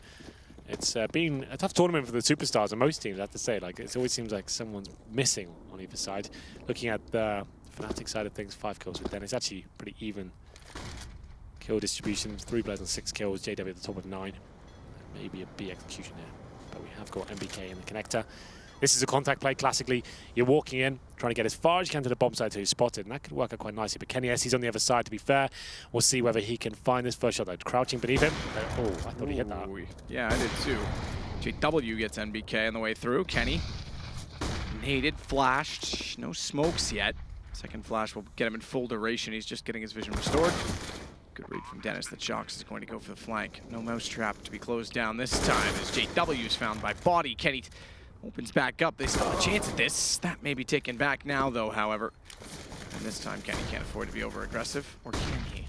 It's been a tough tournament for the superstars and most teams, I have to say. Like it always seems like someone's missing on either side. Looking at the Fnatic side of things, 5 kills with Dennis. Actually pretty even kill distribution. 3 players on 6 kills, JW at the top of 9. Maybe a B execution here. But we have got MBK in the connector. This is a contact play, classically. You're walking in, trying to get as far as you can to the bomb side until you're spotted, and that could work out quite nicely. But Kenny S, he's on the other side, to be fair. We'll see whether he can find this first shot, though. Crouching beneath him. Oh, I thought he hit that. Yeah, I did too. JW gets NBK on the way through. Kenny naded, flashed. No smokes yet. Second flash will get him in full duration. He's just getting his vision restored. Good read from Dennis that Shox is going to go for the flank. No mousetrap to be closed down this time as JW is found by Body. Kenny opens back up. They still have a chance at this. That may be taken back now, though, however. And this time, Kenny can't afford to be over-aggressive. Or can he?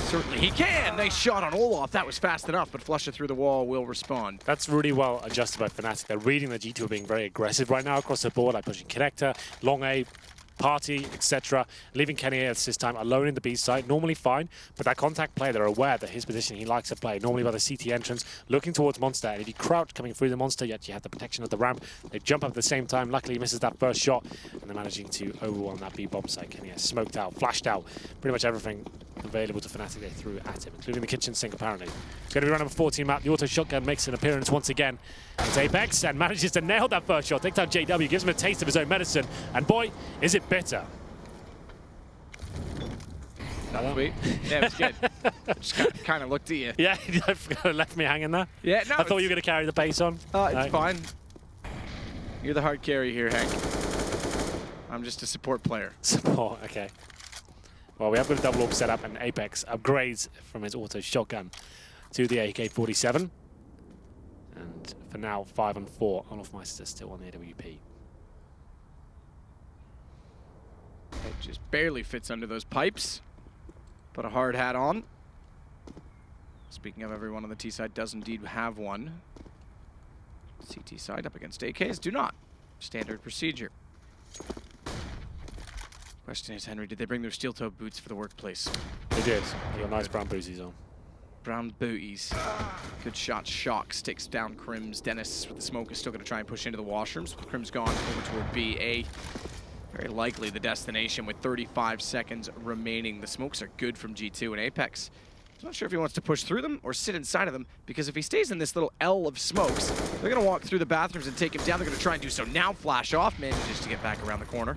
Certainly he can! Nice shot on Olaf. That was fast enough, but flush it through the wall will respond. That's really well adjusted by Fnatic. They're reading the G2 being very aggressive right now across the board, like pushing connector, long A, party, etc. Leaving Kenny at this time alone in the B site, normally fine, but that contact play, they're aware that his position he likes to play, normally by the CT entrance, looking towards Monster, and if you crouch coming through the Monster, yet you have the protection of the ramp, they jump up at the same time. Luckily he misses that first shot, and they're managing to overwhelm that B bomb site. Kenny has smoked out, flashed out, pretty much everything available to Fnatic they threw at him, including the kitchen sink apparently. It's going to be round number 14 map. The auto shotgun makes an appearance once again. It's Apex and manages to nail that first shot. Takes down JW, gives him a taste of his own medicine, and boy, is it bitter. Sweet. Yeah, it was good. Just kind of looked at you. Yeah, you left me hanging there. Yeah, no. I thought you were going to carry the pace on. It's fine. You're the hard carry here, Hank. I'm just a support player. Support, okay. Well, we have got a double AWP setup, and Apex upgrades from his auto shotgun to the AK-47. And for now, 5-4. Olofmeister still on the AWP. It just barely fits under those pipes. Put a hard hat on. Speaking of, everyone on the T side does indeed have one. CT side up against AKs do not. Standard procedure. Question is, Henry, did they bring their steel-toe boots for the workplace? They did. They got nice brown booties on. brown booties. Good shot. Shocks takes down Crims. Dennis with the smoke is still going to try and push into the washrooms. Crims gone over toward B. A. Very likely the destination with 35 seconds remaining. The smokes are good from G2 and Apex. I'm not sure if he wants to push through them or sit inside of them, because if he stays in this little L of smokes, they're going to walk through the bathrooms and take him down. They're going to try and do so now. Flash off, manages to get back around the corner.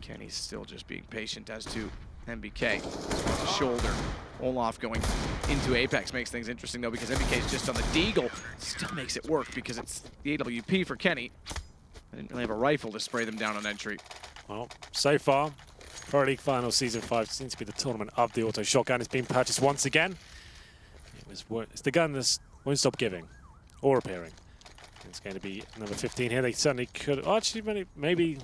Kenny's still just being patient as to MBK. Shoulder. Olaf going into Apex makes things interesting, though, because MBK is just on the deagle. Still makes it work because it's the AWP for Kenny. I didn't really have a rifle to spray them down on entry. Well, so far, Pro League Final Season 5 seems to be the tournament of the auto shotgun. It's been purchased once again. It's the gun that won't stop giving or appearing. It's going to be number 15 here. They certainly could. Oh, actually, maybe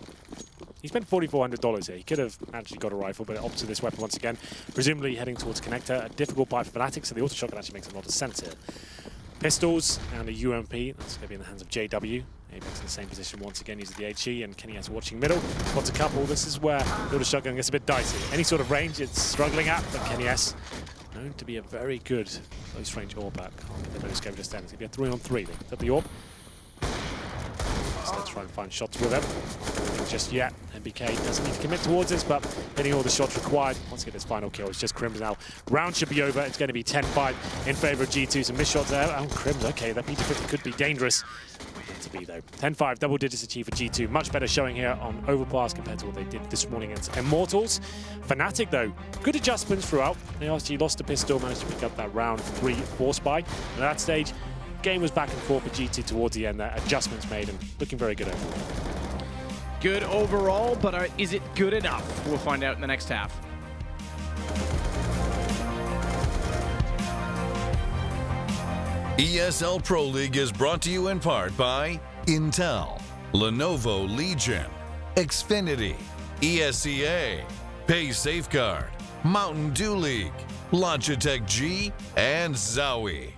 he spent $4,400 here. He could have actually got a rifle, but opted this weapon once again. Presumably heading towards connector. A difficult buy for Fnatic, so the auto shotgun actually makes a lot of sense here. Pistols and a UMP. That's going to be in the hands of JW. Apex in the same position once again. Uses the HE, and Kenny has watching middle. Spots a couple. This is where the auto shotgun gets a bit dicey. Any sort of range it's struggling at, but Kenny S known to be a very good close range AWP at. Can't get the rotoscope just then. It's going to be a 3-on-3. They got the AWP. Still try and find shots with him. Just yet. MBK doesn't need to commit towards this, but getting all the shots required. Once again, his final kill. It's just Crims now. Round should be over. It's going to be 10-5 in favor of G2. Some missed shots there. Oh, Crims, okay. That P250 could be dangerous. Not to be, though. 10-5, double digits achieved for G2. Much better showing here on Overpass compared to what they did this morning against Immortals. Fnatic, though, good adjustments throughout. They actually lost a pistol, managed to pick up that round 3 force buy. And at that stage, game was back and forth for G2 towards the end there. Adjustments made and looking very good overall. Good overall, but is it good enough? We'll find out in the next half. ESL Pro League is brought to you in part by Intel, Lenovo Legion, Xfinity, ESEA, Pay Safeguard, Mountain Dew League, Logitech G, and Zowie.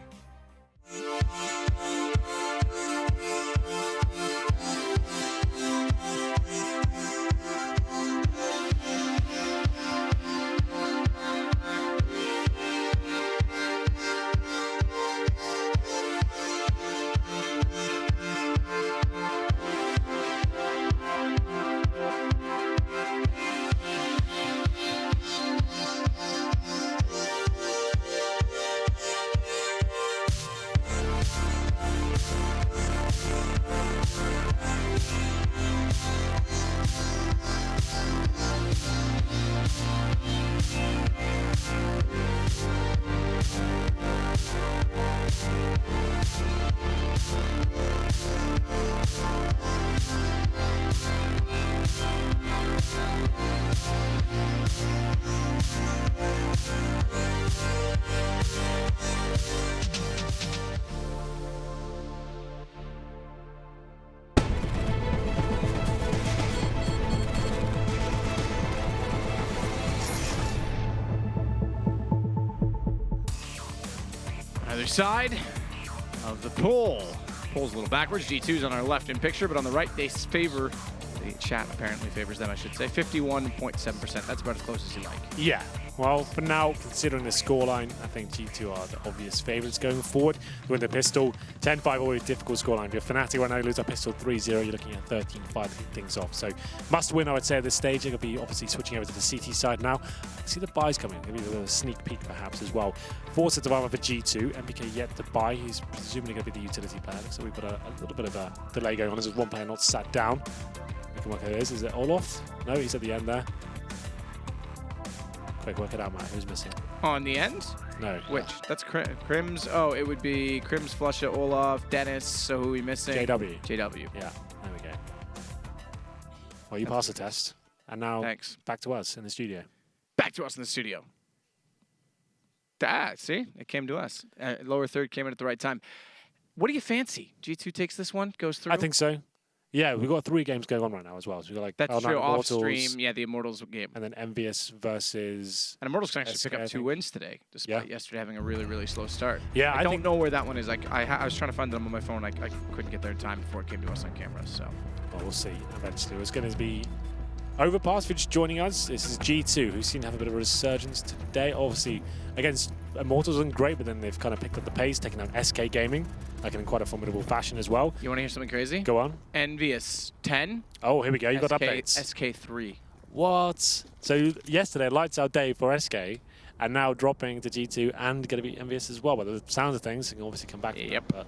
Other side of the poll. Poll's a little backwards. G2's on our left in picture, but on the right they favor, the chat apparently favors them, I should say, 51.7%. That's about as close as you like. Yeah. Well, for now, considering the scoreline, I think G2 are the obvious favourites going forward. With the pistol, 10-5, always difficult scoreline. If you're Fnatic right now, you lose that pistol 3-0, you're looking at 13-5 to kick things off. So, must win, I would say, at this stage. They're going to be obviously switching over to the CT side now. I see the buys coming. Maybe a little sneak peek, perhaps, as well. 4 sets of armor for G2. MBK yet to buy. He's presumably going to be the utility player. So we've got a little bit of a delay going on. As one player not sat down. We can work out who it is. Is it Olaf? No, he's at the end there. Quick, work it out, Matt. Who's missing? On the end? No. Which? That's Crims. Oh, it would be Crims, Flusha, Olaf, Dennis. So who are we missing? JW. JW. Yeah, there we go. Well, you passed the test. And now Thanks. Back to us in the studio. Back to us in the studio. See? It came to us. Lower third came in at the right time. What do you fancy? G2 takes this one, goes through? I think so. Yeah, we've got 3 games going on right now as well. So we've got like that's true. Off Immortals, stream, yeah, the Immortals game. and then Envious versus. And Immortals can actually pick up SK, 2 wins today, despite yesterday having a really, really slow start. Yeah, I don't know where that one is. Like, I was trying to find them on my phone. I couldn't get there in time before it came to us on camera. So. Well, we'll see eventually. It's going to be Overpass, if you're just joining us, this is G2, who seem to have a bit of a resurgence today. Obviously, against Immortals wasn't great, but then they've kind of picked up the pace, taking out SK Gaming, like in quite a formidable fashion as well. You want to hear something crazy? Go on. Envious 10. Oh, here we go. You got SK, updates. SK3. What? So yesterday, lights out day for SK, and now dropping to G2 and going to be Envious as well. But the sounds of things can obviously come back. Yep. But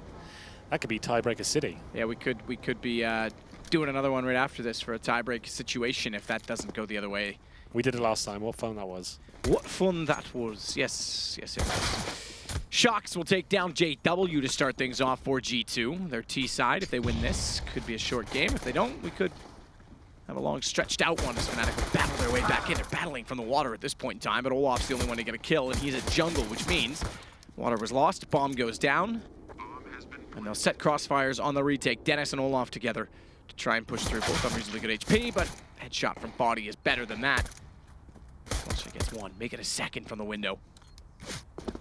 that could be Tiebreaker City. Yeah, we could be doing another one right after this for a tiebreak situation if that doesn't go the other way. We did it last time. What fun that was. What fun that was. Yes, yes, yes. Shocks will take down JW to start things off for G2. Their T side, if they win this, could be a short game. If they don't, we could have a long stretched out one as Fnatic will battle their way back in. They're battling from the water at this point in time, but Olaf's the only one to get a kill, and he's at jungle, which means water was lost, bomb goes down, and they'll set crossfires on the retake. Dennis and Olaf together to try and push through. Both have reasonably good HP, but headshot from body is better than that. Flusha gets one, make it a second from the window.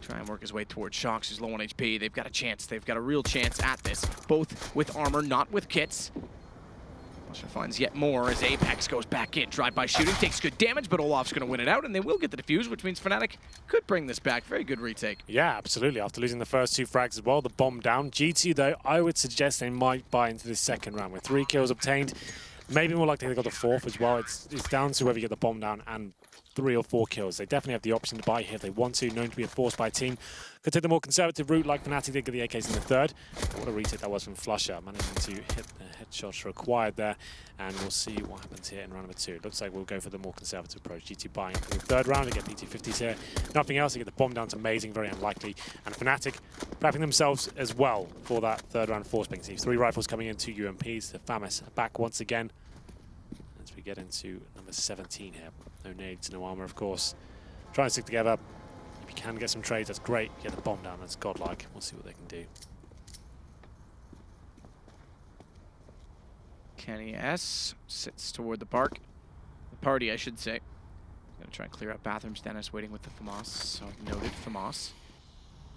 Try and work his way towards Shocks, who's low on HP. They've got a chance. They've got a real chance at this. Both with armor, not with kits. Flusha finds yet more as Apex goes back in. Drive-by shooting, takes good damage, but Olaf's going to win it out, and they will get the defuse, which means Fnatic could bring this back. Very good retake. Yeah, absolutely. After losing the first 2 frags as well, the bomb down. G2, though, I would suggest they might buy into this second round with 3 kills obtained. Maybe more likely they got the 4th as well. It's down to whether you get the bomb down and 3 or 4 kills. They definitely have the option to buy here if they want to. Known to be a force by team. Could take the more conservative route like Fnatic did, get the AKs in the 3rd. What a retake that was from Flusha. Managing to hit the headshots required there. And we'll see what happens here in round number 2. Looks like we'll go for the more conservative approach. G2 buying for the 3rd round to get PT50s here. Nothing else. They get the bomb down. It's amazing. Very unlikely. And Fnatic prepping themselves as well for that 3rd round force being. 3 rifles coming in, 2 UMPs. The FAMAS back once again. As we get into number 17 here. No nades, no armor, of course. Try and stick together. If you can get some trades, that's great. Get the bomb down, that's godlike. We'll see what they can do. Kenny S sits toward the park. The party, I should say. Gonna try and clear out bathrooms. Dennis waiting with the FAMAS. So noted FAMAS.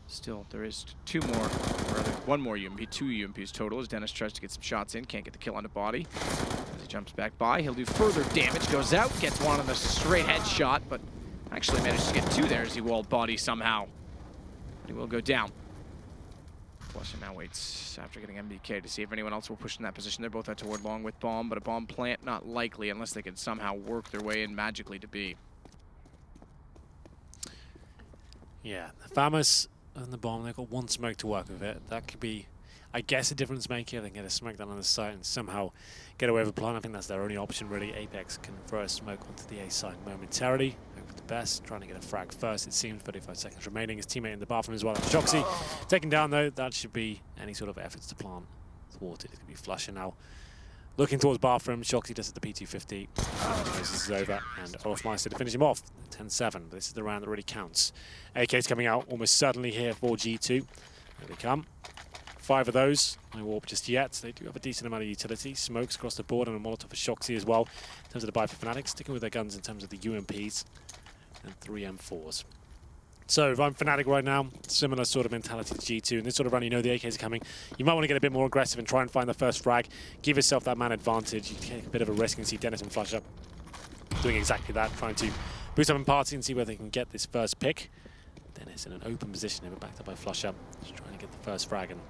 Still, there is 2 more, or rather 1 more UMP, 2 UMPs total as Dennis tries to get some shots in. Can't get the kill on the body. As he jumps back by, he'll do further damage. Goes out, gets one on the straight headshot, but actually managed to get 2 there as he walled body somehow. But he will go down. Flusha now waits after getting MBK to see if anyone else will push in that position. They're both out toward long with bomb, but a bomb plant not likely unless they can somehow work their way in magically to B. Yeah, the FAMAS and the bomb, they've got 1 smoke to work with it. That could be, I guess, a difference maker. They can get a smoke down on the site and somehow get away with a plan. I think that's their only option, really. Apex can throw a smoke onto the A side momentarily. Hope for the best. Trying to get a frag first, it seems. 35 seconds remaining. His teammate in the bathroom as well. Shoxy taken down, though. That should be any sort of efforts to plant thwarted. It could be Flusha now. Looking towards bathroom, Shoxy does at the P250. This is over, and Olafmeister to finish him off. 10-7. This is the round that really counts. AK's coming out almost certainly here for G2. There they come. 5 of those. No warp just yet. They do have a decent amount of utility. Smokes across the board and a Molotov for Shoxy as well. In terms of the buy for Fnatic, sticking with their guns in terms of the UMPs and 3 M4s. So if I'm Fnatic right now, similar sort of mentality to G2. In this sort of run, you know the AKs are coming. You might want to get a bit more aggressive and try and find the first frag. Give yourself that man advantage. You take a bit of a risk and see Dennis and Flusha doing exactly that, trying to boost up in party and see where they can get this first pick. Dennis in an open position here, backed up by Flusha, just trying to get the first frag. And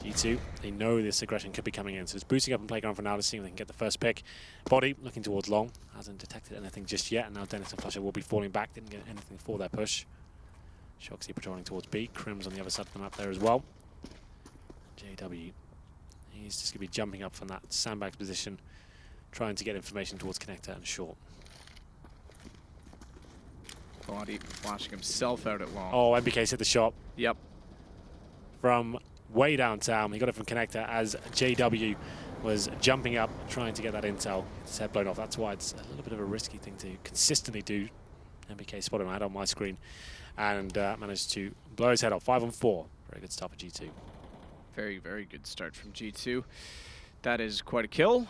G2, they know this aggression could be coming in, so it's boosting up in playground for now to see if they can get the first pick. Body looking towards long, hasn't detected anything just yet, and now Dennis and Flusha will be falling back, didn't get anything for their push. Shoxy patrolling towards B, Crim's on the other side of the map there as well. JW, he's just going to be jumping up from that sandbags position, trying to get information towards Connector and short. Body flashing himself out at long. Oh, MBK's hit the shot. Yep. From way downtown. He got it from Connector as JW was jumping up, trying to get that intel. His head blown off. That's why it's a little bit of a risky thing to consistently do. MBK spotted him out on my screen and managed to blow his head off. 5 on 4. Very good start for G2. Very, very good start from G2. That is quite a kill.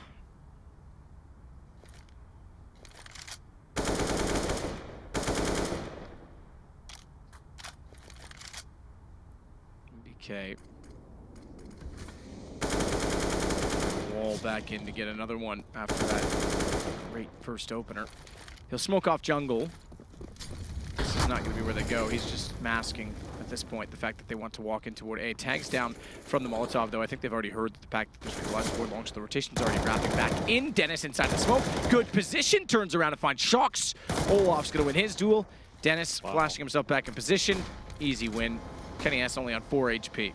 MBK. Wall back in to get another one after that Great first opener. He'll smoke off jungle. This is not going to be where they go. He's just masking at this point the fact that they want to walk in toward A. Tags down from the Molotov, though. I think they've already heard the fact that there's people left forward long, so the rotation's already wrapping back in. Dennis inside the smoke. Good position. Turns around to find Shocks. Olaf's going to win his duel. Dennis flashing himself back in position. Easy win. Kenny S only on 4 HP.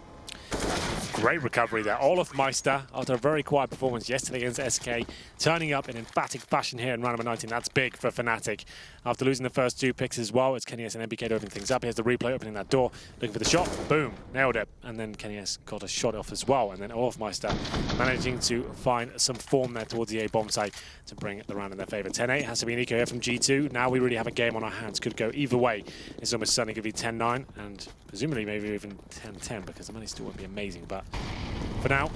Great recovery there. Olaf Meister, after a very quiet performance yesterday against SK, turning up in emphatic fashion here in round number 19. That's big for Fnatic. After losing the first 2 picks as well, it's Kenny S and MBK opening things up. Here's the replay opening that door, looking for the shot. Boom, nailed it. And then Kenny S got a shot off as well. And then Olaf Meister managing to find some form there towards the A bomb site to bring the round in their favor. 10-8 has to be an eco here from G2. Now we really have a game on our hands. Could go either way. It's almost certainly going to be 10-9 and presumably maybe even 10-10 because the money still won't be amazing. But for now,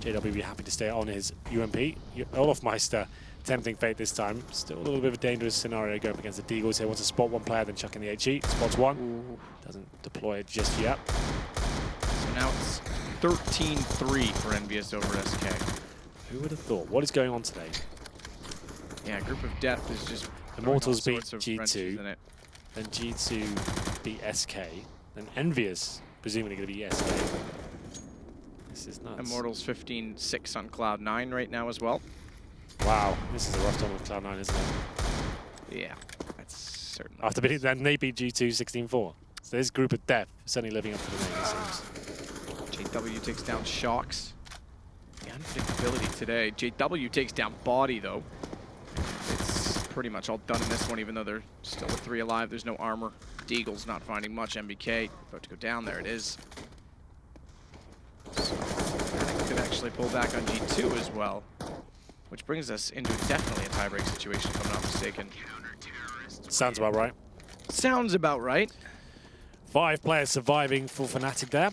JW will be happy to stay on his UMP. Olaf Meister tempting fate this time. Still a little bit of a dangerous scenario going up against the Deagles here. Wants to spot one player, then chuck in the HE. Spots one. Ooh. Doesn't deploy it just yet. So now it's 13-3 for Envious over SK. Who would have thought? What is going on today? Yeah, Group of Death is just... Immortals beat G2. Then G2 beat SK. Then Envious, presumably going to be SK. This is nuts. Immortals 15-6 on Cloud9 right now as well. Wow, this is a rough time with Cloud9, isn't it? Yeah, that's certainly. After beating then they beat G2 16-4. So this Group of Death certainly living up to the name, it seems. JW takes down Shocks. The unpredictability today. JW takes down Body though. It's pretty much all done in this one, even though they're still with 3 alive. There's no armor. Deagle's not finding much. MBK about to go down. There it is. So Fnatic could actually pull back on G2 as well, which brings us into definitely a tiebreak situation, if I'm not mistaken. Sounds about right. Sounds about right. 5 players surviving for Fnatic there.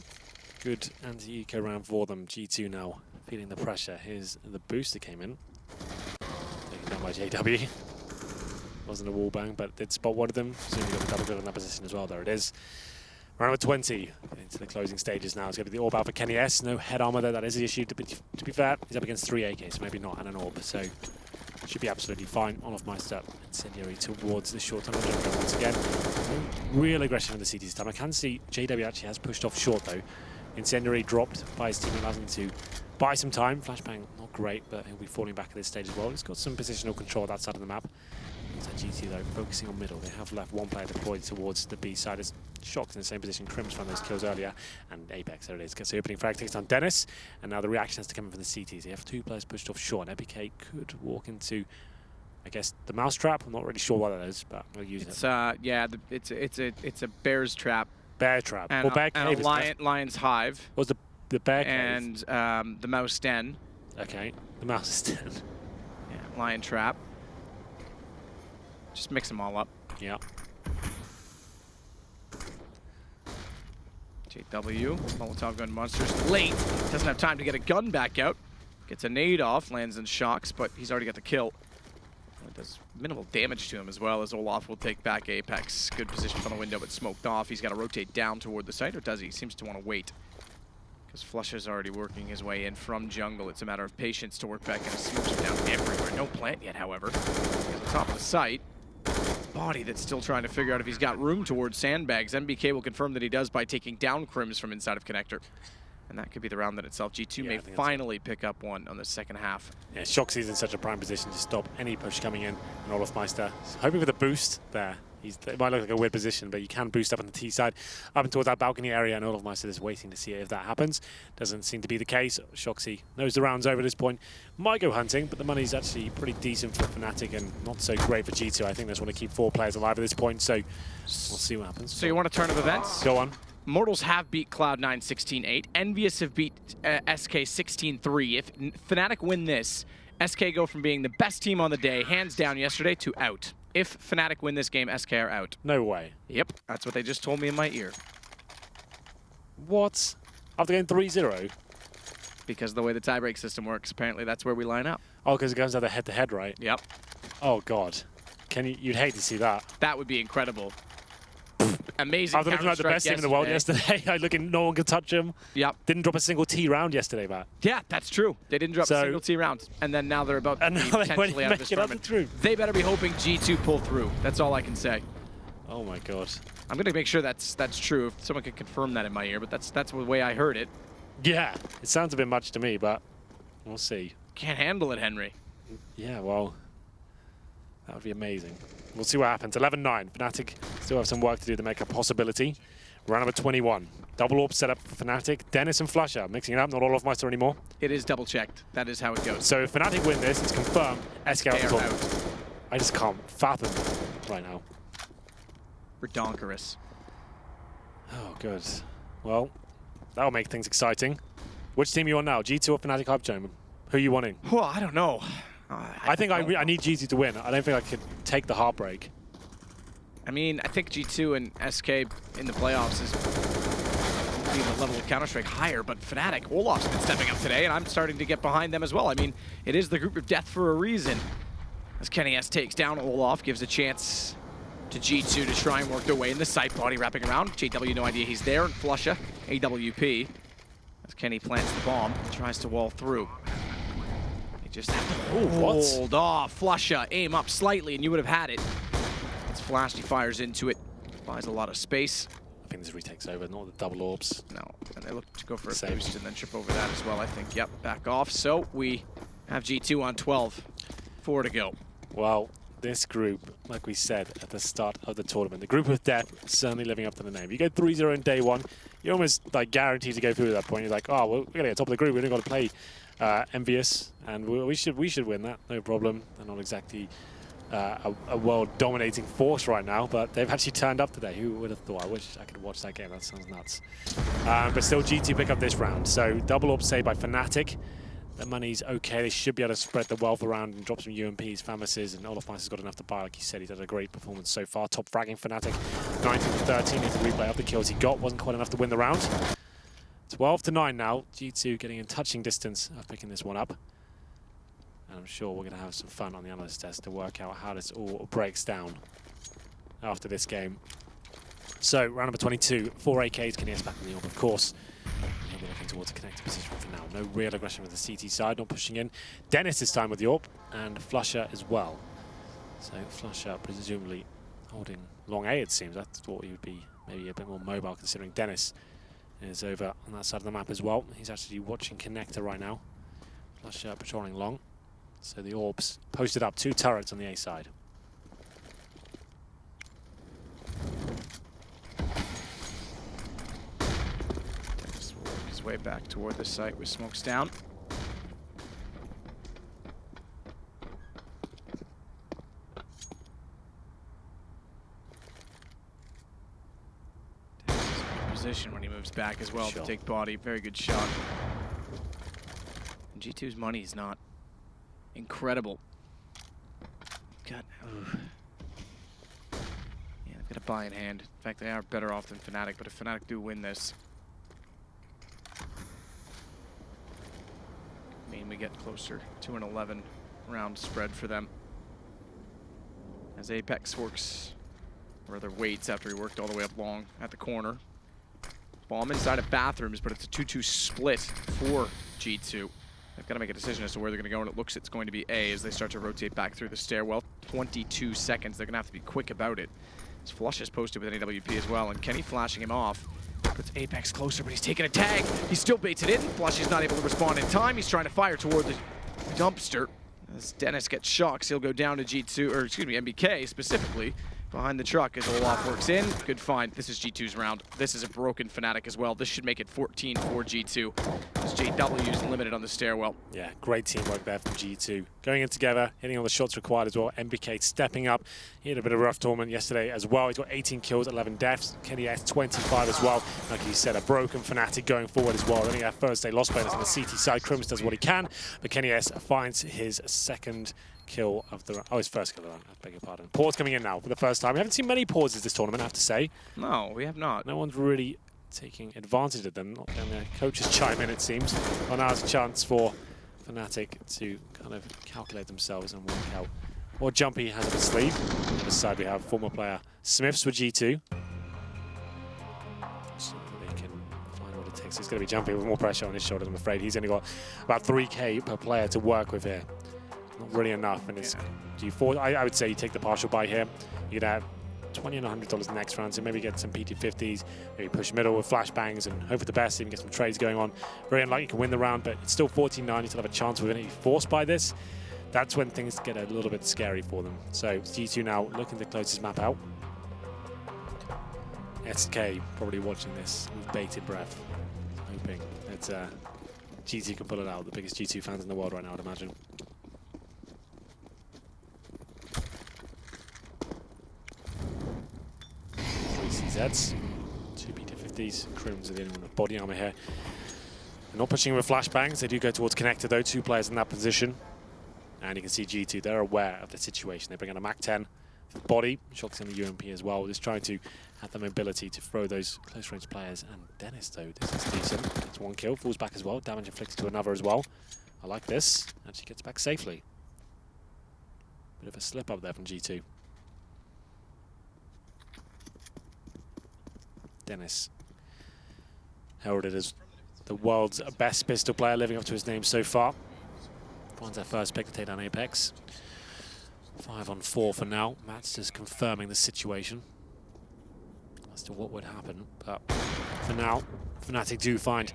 Good anti-eco round for them. G2 now feeling the pressure. Here's the booster came in. Taken down by JW. Wasn't a wall bang, but did spot one of them. Soon we got the double kill in that position as well. There it is. Round number 20 into the closing stages now. It's going to be the orb out for Kenny S. No head armor there. That is the issue. To be fair, he's up against 3 AKs, so maybe not, and an orb. So should be absolutely fine. Olaf Meister incendiary towards the short tunnel. Once again, no real aggression in the CT this time. I can see JW actually has pushed off short though. Incendiary dropped by his team, allows him to buy some time. Flashbang not great, but he'll be falling back at this stage as well. He's got some positional control at that side of the map. GT though focusing on middle. They have left one player deployed towards the B side. As Shocks in the same position. Crims found those kills earlier, and Apex, there it is. Gets the opening frag, takes down Dennis, and now the reaction has to come in from the CTs. They have 2 players pushed off short. EPK could walk into, I guess, the mouse trap. I'm not really sure what that is, but we'll use it. Yeah, it's a bear's trap. Bear trap. And, well, bear and a lion's hive. Was the bear cave? And the mouse den. Okay, the mouse den. Yeah, lion trap. Just mix them all up. Yeah. JW, Molotov gun monsters late. Doesn't have time to get a gun back out. Gets a nade off, lands in Shocks, but he's already got the kill. It does minimal damage to him as well, as Olaf will take back Apex. Good position on the window, but smoked off. He's got to rotate down toward the site, or does he? Seems to want to wait, because Flusher's already working his way in from jungle. It's a matter of patience to work back in. Smokes him down everywhere. No plant yet, however. He's at the top of the site. Body that's still trying to figure out if he's got room towards sandbags. MBK will confirm that he does by taking down Crims from inside of Connector. And that could be the round in itself. G2 may finally pick up one on the second half. Yeah, Shoxy's in such a prime position to stop any push coming in. And Olaf Meister hoping for the boost there. It might look like a weird position, but you can boost up on the T side, up and towards that balcony area, and Olaf Meister is waiting to see if that happens. Doesn't seem to be the case. Shoxy knows the round's over at this point. Might go hunting, but the money's actually pretty decent for Fnatic and not so great for G2. I think they just want to keep 4 players alive at this point, so we'll see what happens. So you want a turn of events? Go on. Mortals have beat Cloud9 16-8. Envious have beat SK 16-3. If Fnatic win this, SK go from being the best team on the day, hands down yesterday, to out. If Fnatic win this game, SK are out. No way. Yep, that's what they just told me in my ear. What? After getting 3-0? Because of the way the tiebreak system works, apparently that's where we line up. Oh, because it goes out the head-to-head, right? Yep. Oh, God. You'd hate to see that. That would be incredible. amazing. After looking like the best team in the world yesterday, looking no one could touch him. Yep. Didn't drop a single T round yesterday, Matt. Yeah, that's true. They didn't drop a single T round, and then now they're about to be potentially out of this tournament. They better be hoping G2 pull through. That's all I can say. Oh my god. I'm gonna make sure that's true. If someone could confirm that in my ear, but that's the way I heard it. Yeah, it sounds a bit much to me, but we'll see. Can't handle it, Henry. Yeah, well, that would be amazing. We'll see what happens. 11-9. Fnatic still have some work to do to make a possibility. Round number 21. Double AWP set up for Fnatic. Dennis and Flusher mixing it up. Not Olofmeister anymore. It is double checked. That is how it goes. So if Fnatic win this, it's confirmed. SK out. Out. I just can't fathom right now. Redonkerous. Oh, good. Well, that'll make things exciting. Which team are you on now? G2 or Fnatic Hype Train? Who are you wanting? Well, I don't know. I think I need G2 to win. I don't think I could take the heartbreak. I mean, I think G2 and SK in the playoffs is the level of Counter-Strike higher, but Fnatic, Olaf's been stepping up today, and I'm starting to get behind them as well. I mean, it is the group of death for a reason. As Kenny S takes down Olaf, gives a chance to G2 to try and work their way in the site, body wrapping around. JW, no idea he's there, and Flusha, AWP. As Kenny plants the bomb, tries to wall through. They just have to hold off. Flusha, aim up slightly, and you would have had it. It's flashed, he fires into it, buys a lot of space. I think this retakes over, not the double orbs. No, and they look to go for a boost and then trip over that as well, I think. Yep, back off. So we have G2 on 12. 4 to go. Well, this group, like we said at the start of the tournament, the group of death certainly living up to the name. You go 3-0 in day one, you're almost like guaranteed to go through at that point. You're like, oh, well, we're gonna get top of the group. We're gonna play Envious, and we should win that, no problem. They're not exactly a world-dominating force right now, but they've actually turned up today. Who would have thought? I wish I could watch that game. That sounds nuts. But still, G2 pick up this round. So double AWP saved by Fnatic. The money's okay. They should be able to spread the wealth around and drop some UMPs, Famises, and Olofmeister's got enough to buy. Like he said, he's had a great performance so far. Top fragging Fnatic, 19-13. Here's the replay of the kills he got. Wasn't quite enough to win the round. 12-9 now. G2 getting in touching distance of picking this one up. And I'm sure we're going to have some fun on the analyst test to work out how this all breaks down after this game. So, round number 22, 4 AKs, Kenny S back in the AWP, of course. He'll be looking towards a connected position for now. No real aggression with the CT side, not pushing in. Dennis this time with the AWP, and Flusher as well. So, Flusher presumably holding long A, it seems. I thought he would be maybe a bit more mobile, considering Dennis is over on that side of the map as well. He's actually watching connector right now. Flusher patrolling long. So the orbs posted up 2 turrets on the A side. Dennis will work his way back toward the site with smokes down. Dennis is in good position when he moves back as well to take body. Very good shot. And G2's money is not incredible. God. Yeah, they've got a buy in hand. In fact, they are better off than Fnatic, but if Fnatic do win this, I mean, we get closer to an 11 round spread for them. As Apex works, or rather waits after he worked all the way up long at the corner. Bomb inside of bathrooms, but it's a 2-2 split for G2. They've got to make a decision as to where they're going to go, and it looks it's going to be A as they start to rotate back through the stairwell. 22 seconds. They're going to have to be quick about it. As Flush is posted with an AWP as well, and Kenny flashing him off. Puts Apex closer, but he's taking a tag. He still baits it in. Flush is not able to respond in time. He's trying to fire toward the dumpster. As Dennis gets shocks, he'll go down to G2, or excuse me, MBK specifically. Behind the truck as Olaf works in. Good find. This is G2's round. This is a broken Fnatic as well. This should make it 14 for G2. As JW is limited on the stairwell. Yeah, great teamwork there from G2. Going in together, hitting all the shots required as well. MBK stepping up. He had a bit of a rough tournament yesterday as well. He's got 18 kills, 11 deaths. Kenny S 25 as well. Like he said, a broken Fnatic going forward as well. I think our first day lost players on the CT side. Crims does what he can, but Kenny S finds his second kill of the round. Oh, his first kill of the round. I beg your pardon. Pause coming in now for the first time. We haven't seen many pauses this tournament, I have to say. No, we have not. No one's really taking advantage of them. Not letting their coaches chime in, it seems. Well, now's a chance for Fnatic to kind of calculate themselves and work out what Jumpy has up his sleeve. On the other side, we have former player Smiths with G2. Fnatic, so he's going to be jumping with more pressure on his shoulders, I'm afraid. He's only got about 3k per player to work with here. Not really enough, and it's G4. I would say you take the partial buy here. You'd have $20 and $100 next round, so maybe get some PT50s, maybe push middle with flashbangs and hope for the best, even get some trades going on. Very unlikely you can win the round, but it's still 14-9. You still have a chance of winning. If you're forced by this, that's when things get a little bit scary for them. So G2 now looking to close this map out. SK probably watching this with bated breath, hoping that G2 can pull it out. The biggest G2 fans in the world right now, I'd imagine. 3 CZs, 2 PT50s, Crims are the only one with body armor here. They're not pushing with flashbangs, they do go towards connector though, 2 players in that position. And you can see G2, they're aware of the situation. They bring out a Mac-10 for body, Shock's in the UMP as well, just trying to have the mobility to throw those close range players. And Dennis though, this is decent. Gets 1 kill, falls back as well, damage inflicted to another as well. I like this, and she gets back safely. Bit of a slip up there from G2. Dennis, heralded as the world's best pistol player, living up to his name so far. Finds their first pick to take down Apex. 5 on 4 for now. Matt's just confirming the situation as to what would happen. But for now, Fnatic do find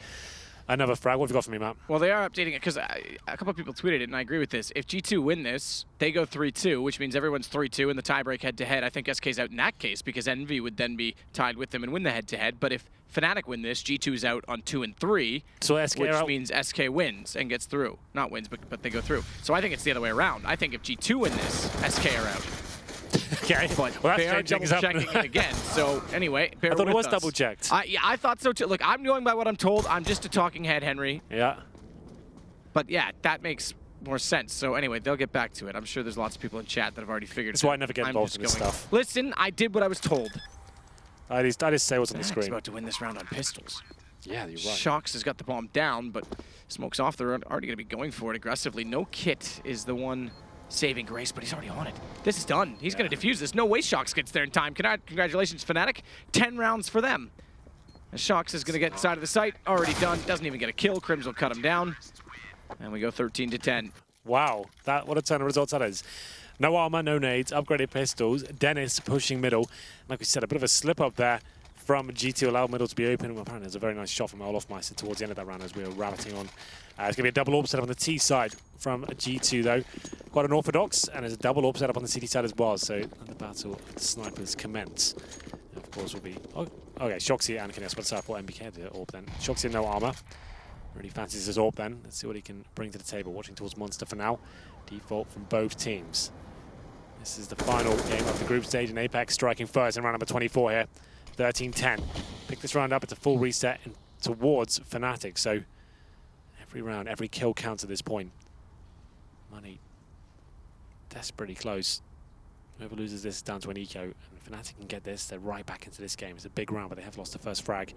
another frag. What have you got for me, Matt? Well, they are updating it because a couple of people tweeted it, and I agree with this. If G2 win this, they go 3-2, which means everyone's 3-2 in the tiebreak head-to-head. I think SK's out in that case because Envy would then be tied with them and win the head-to-head. But if Fnatic win this, G2's out on 2 and 3, so SK which means SK wins and gets through. Not wins, but they go through. So I think it's the other way around. I think if G2 win this, SK are out. Okay, But well, they are double-checking it again. So anyway, bear I thought with it was us. double-checked. Yeah, I thought so too. Look, I'm going by what I'm told. I'm just a talking head, Henry. Yeah. But yeah, that makes more sense. So anyway, they'll get back to it. I'm sure there's lots of people in chat that have already figured That's it out. why I never get involved in this stuff. Listen, I did what I was told. I just say what's on the Fnatic's screen. about to win this round on pistols. Yeah, you're right. Shocks has got the bomb down, but Smoke's off. They're already going to be going for it aggressively. No Kit is the one saving grace, but he's already on it. This is done. He's going to defuse this. No way Shocks gets there in time. Congratulations, Fnatic. 10 rounds for them. And Shocks is going to get inside of the site. Already done. Doesn't even get a kill. Crims will cut him down. And we go 13-10. Wow, what a turn of results that is. No armor, no nades, upgraded pistols. Dennis pushing middle. Like we said, a bit of a slip up there from G2, allowed middle to be open. Well, apparently there's a very nice shot from Olofmeister towards the end of that round as we were rabbiting on. It's going to be a double AWP setup on the T side from G2 though. Quite an orthodox, and there's a double AWP setup on the CT side as well. So the battle of the snipers commence. And of course will be, okay, Shoxy and Kiness. What's up for MBK, the AWP then. Shoxy no armor. Really fancies his AWP then. Let's see what he can bring to the table. Watching towards Monster for now. Default from both teams. This is the final game of the group stage, and Apex striking first in round number 24 here. 13-10. Pick this round up, it's a full reset and towards Fnatic. So every round, every kill counts at this point. Money desperately close. Whoever loses this is down to an eco, and Fnatic can get this, they're right back into this game. It's a big round, but they have lost the first frag.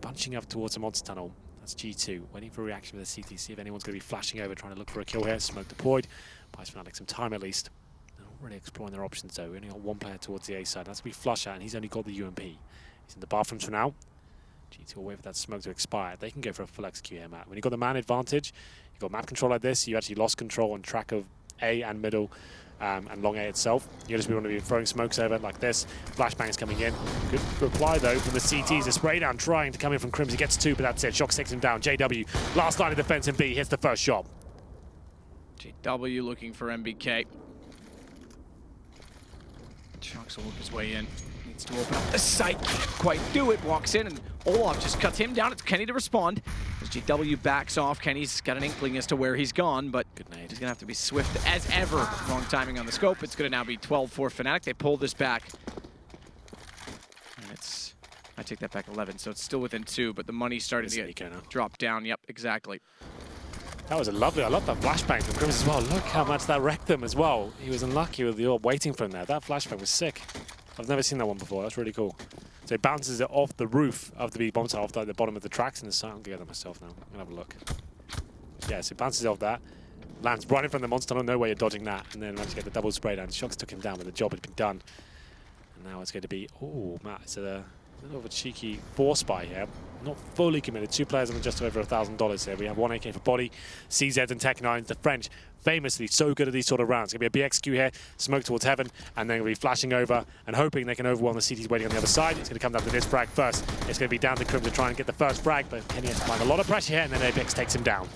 Bunching up towards the monster tunnel. That's G2, waiting for a reaction with the CT, see if anyone's going to be flashing over, trying to look for a kill here. Smoke deployed, buys Fnatic some time at least. They're not really exploring their options though. We only got one player towards the A side. That's going to be Flusher, and he's only got the UMP. He's in the bathrooms for now. G2 will wait for that smoke to expire. They can go for a full execute here, Matt. When you've got the man advantage, you've got map control like this, you actually lost control and track of A and middle. And long A itself. You just want to be throwing smokes over like this. Flashbangs coming in. Good reply though from the CTs. A spray down trying to come in from Crims. He gets 2, but that's it. Shock takes him down. JW, last line of defense in B, hits the first shot. JW looking for MBK. Shocks will work his way in. Needs to open up the site. Can't quite do it. Walks in, and Olaf just cuts him down. It's Kenny to respond. As GW backs off, Kenny's got an inkling as to where he's gone, but he's going to have to be swift as ever. Wrong timing on the scope. It's going to now be 12 for Fnatic. They pull this back. And it's, I take that back 11, so it's still within 2, but the money's starting to get dropped down. Yep, exactly. That was a lovely, I love that flashbang from Crims as well. Look how much that wrecked them as well. He was unlucky with the orb waiting for him there. That flashbang was sick. I've never seen that one before. That's really cool. So he bounces it off the roof of the big bomb site, off the bottom of the tracks in the site. I'll get that myself now. I'm going to have a look. Yeah, so he bounces it off that. Lands right in front of the monster tunnel. No way you're dodging that. And then managed to get the double spray down. Shocks took him down, but the job had been done. And now it's going to be, oh, Matt, so A little of a cheeky force buy here. Not fully committed. 2 players on just over $1,000 here. We have 1 AK for body, CZ and Tech9. The French, famously so good at these sort of rounds. It's going to be a BXQ here, smoke towards heaven, and then we'll be flashing over and hoping they can overwhelm the CTs waiting on the other side. It's going to come down to this frag first. It's going to be down to Crim to try and get the first frag, but Kenny has to find a lot of pressure here, and then Apex takes him down.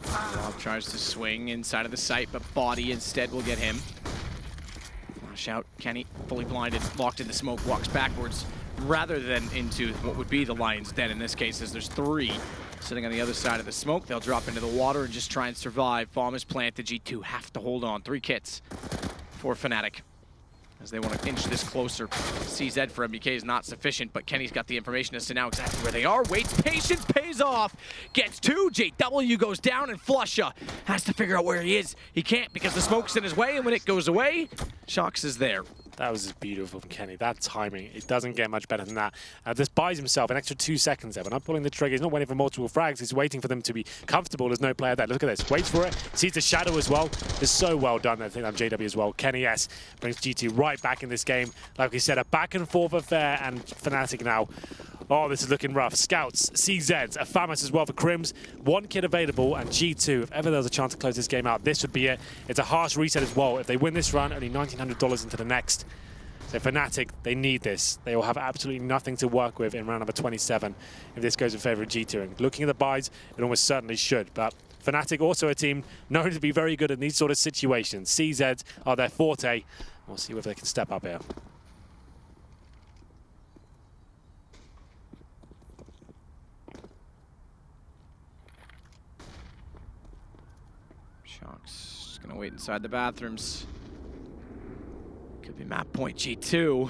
Rob tries to swing inside of the site, but body instead will get him. Flash out, Kenny, fully blinded, locked in the smoke, walks backwards, rather than into what would be the lion's den in this case, as there's 3 sitting on the other side of the smoke. They'll drop into the water and just try and survive. Bomb is planted. G2 have to hold on. 3 kits for Fnatic as they want to inch this closer. CZ for MBK is not sufficient, but Kenny's got the information as to now exactly where they are. Waits, patience pays off. Gets 2. JW goes down, and Flusha has to figure out where he is. He can't because the smoke's in his way, and when it goes away, Shox is there. That was just beautiful from Kenny. That timing, it doesn't get much better than that. Just buys himself an extra 2 seconds there. But not pulling the trigger, he's not waiting for multiple frags. He's waiting for them to be comfortable. There's no player there. Look at this. Waits for it. Sees the shadow as well. It's so well done. I think I'm JW as well. Kenny S brings G2 right back in this game. Like we said, a back and forth affair, and Fnatic now. Oh, this is looking rough. Scouts, CZs, a Famas as well for Crims. 1 kit available, and G2, if ever there was a chance to close this game out, this would be it. It's a harsh reset as well. If they win this run, only $1,900 into the next. So Fnatic, they need this. They will have absolutely nothing to work with in round number 27 if this goes in favor of G2. And looking at the buys, it almost certainly should. But Fnatic, also a team known to be very good in these sort of situations. CZ are their forte. We'll see whether they can step up here. Shox just gonna wait inside the bathrooms. Could be map point G2.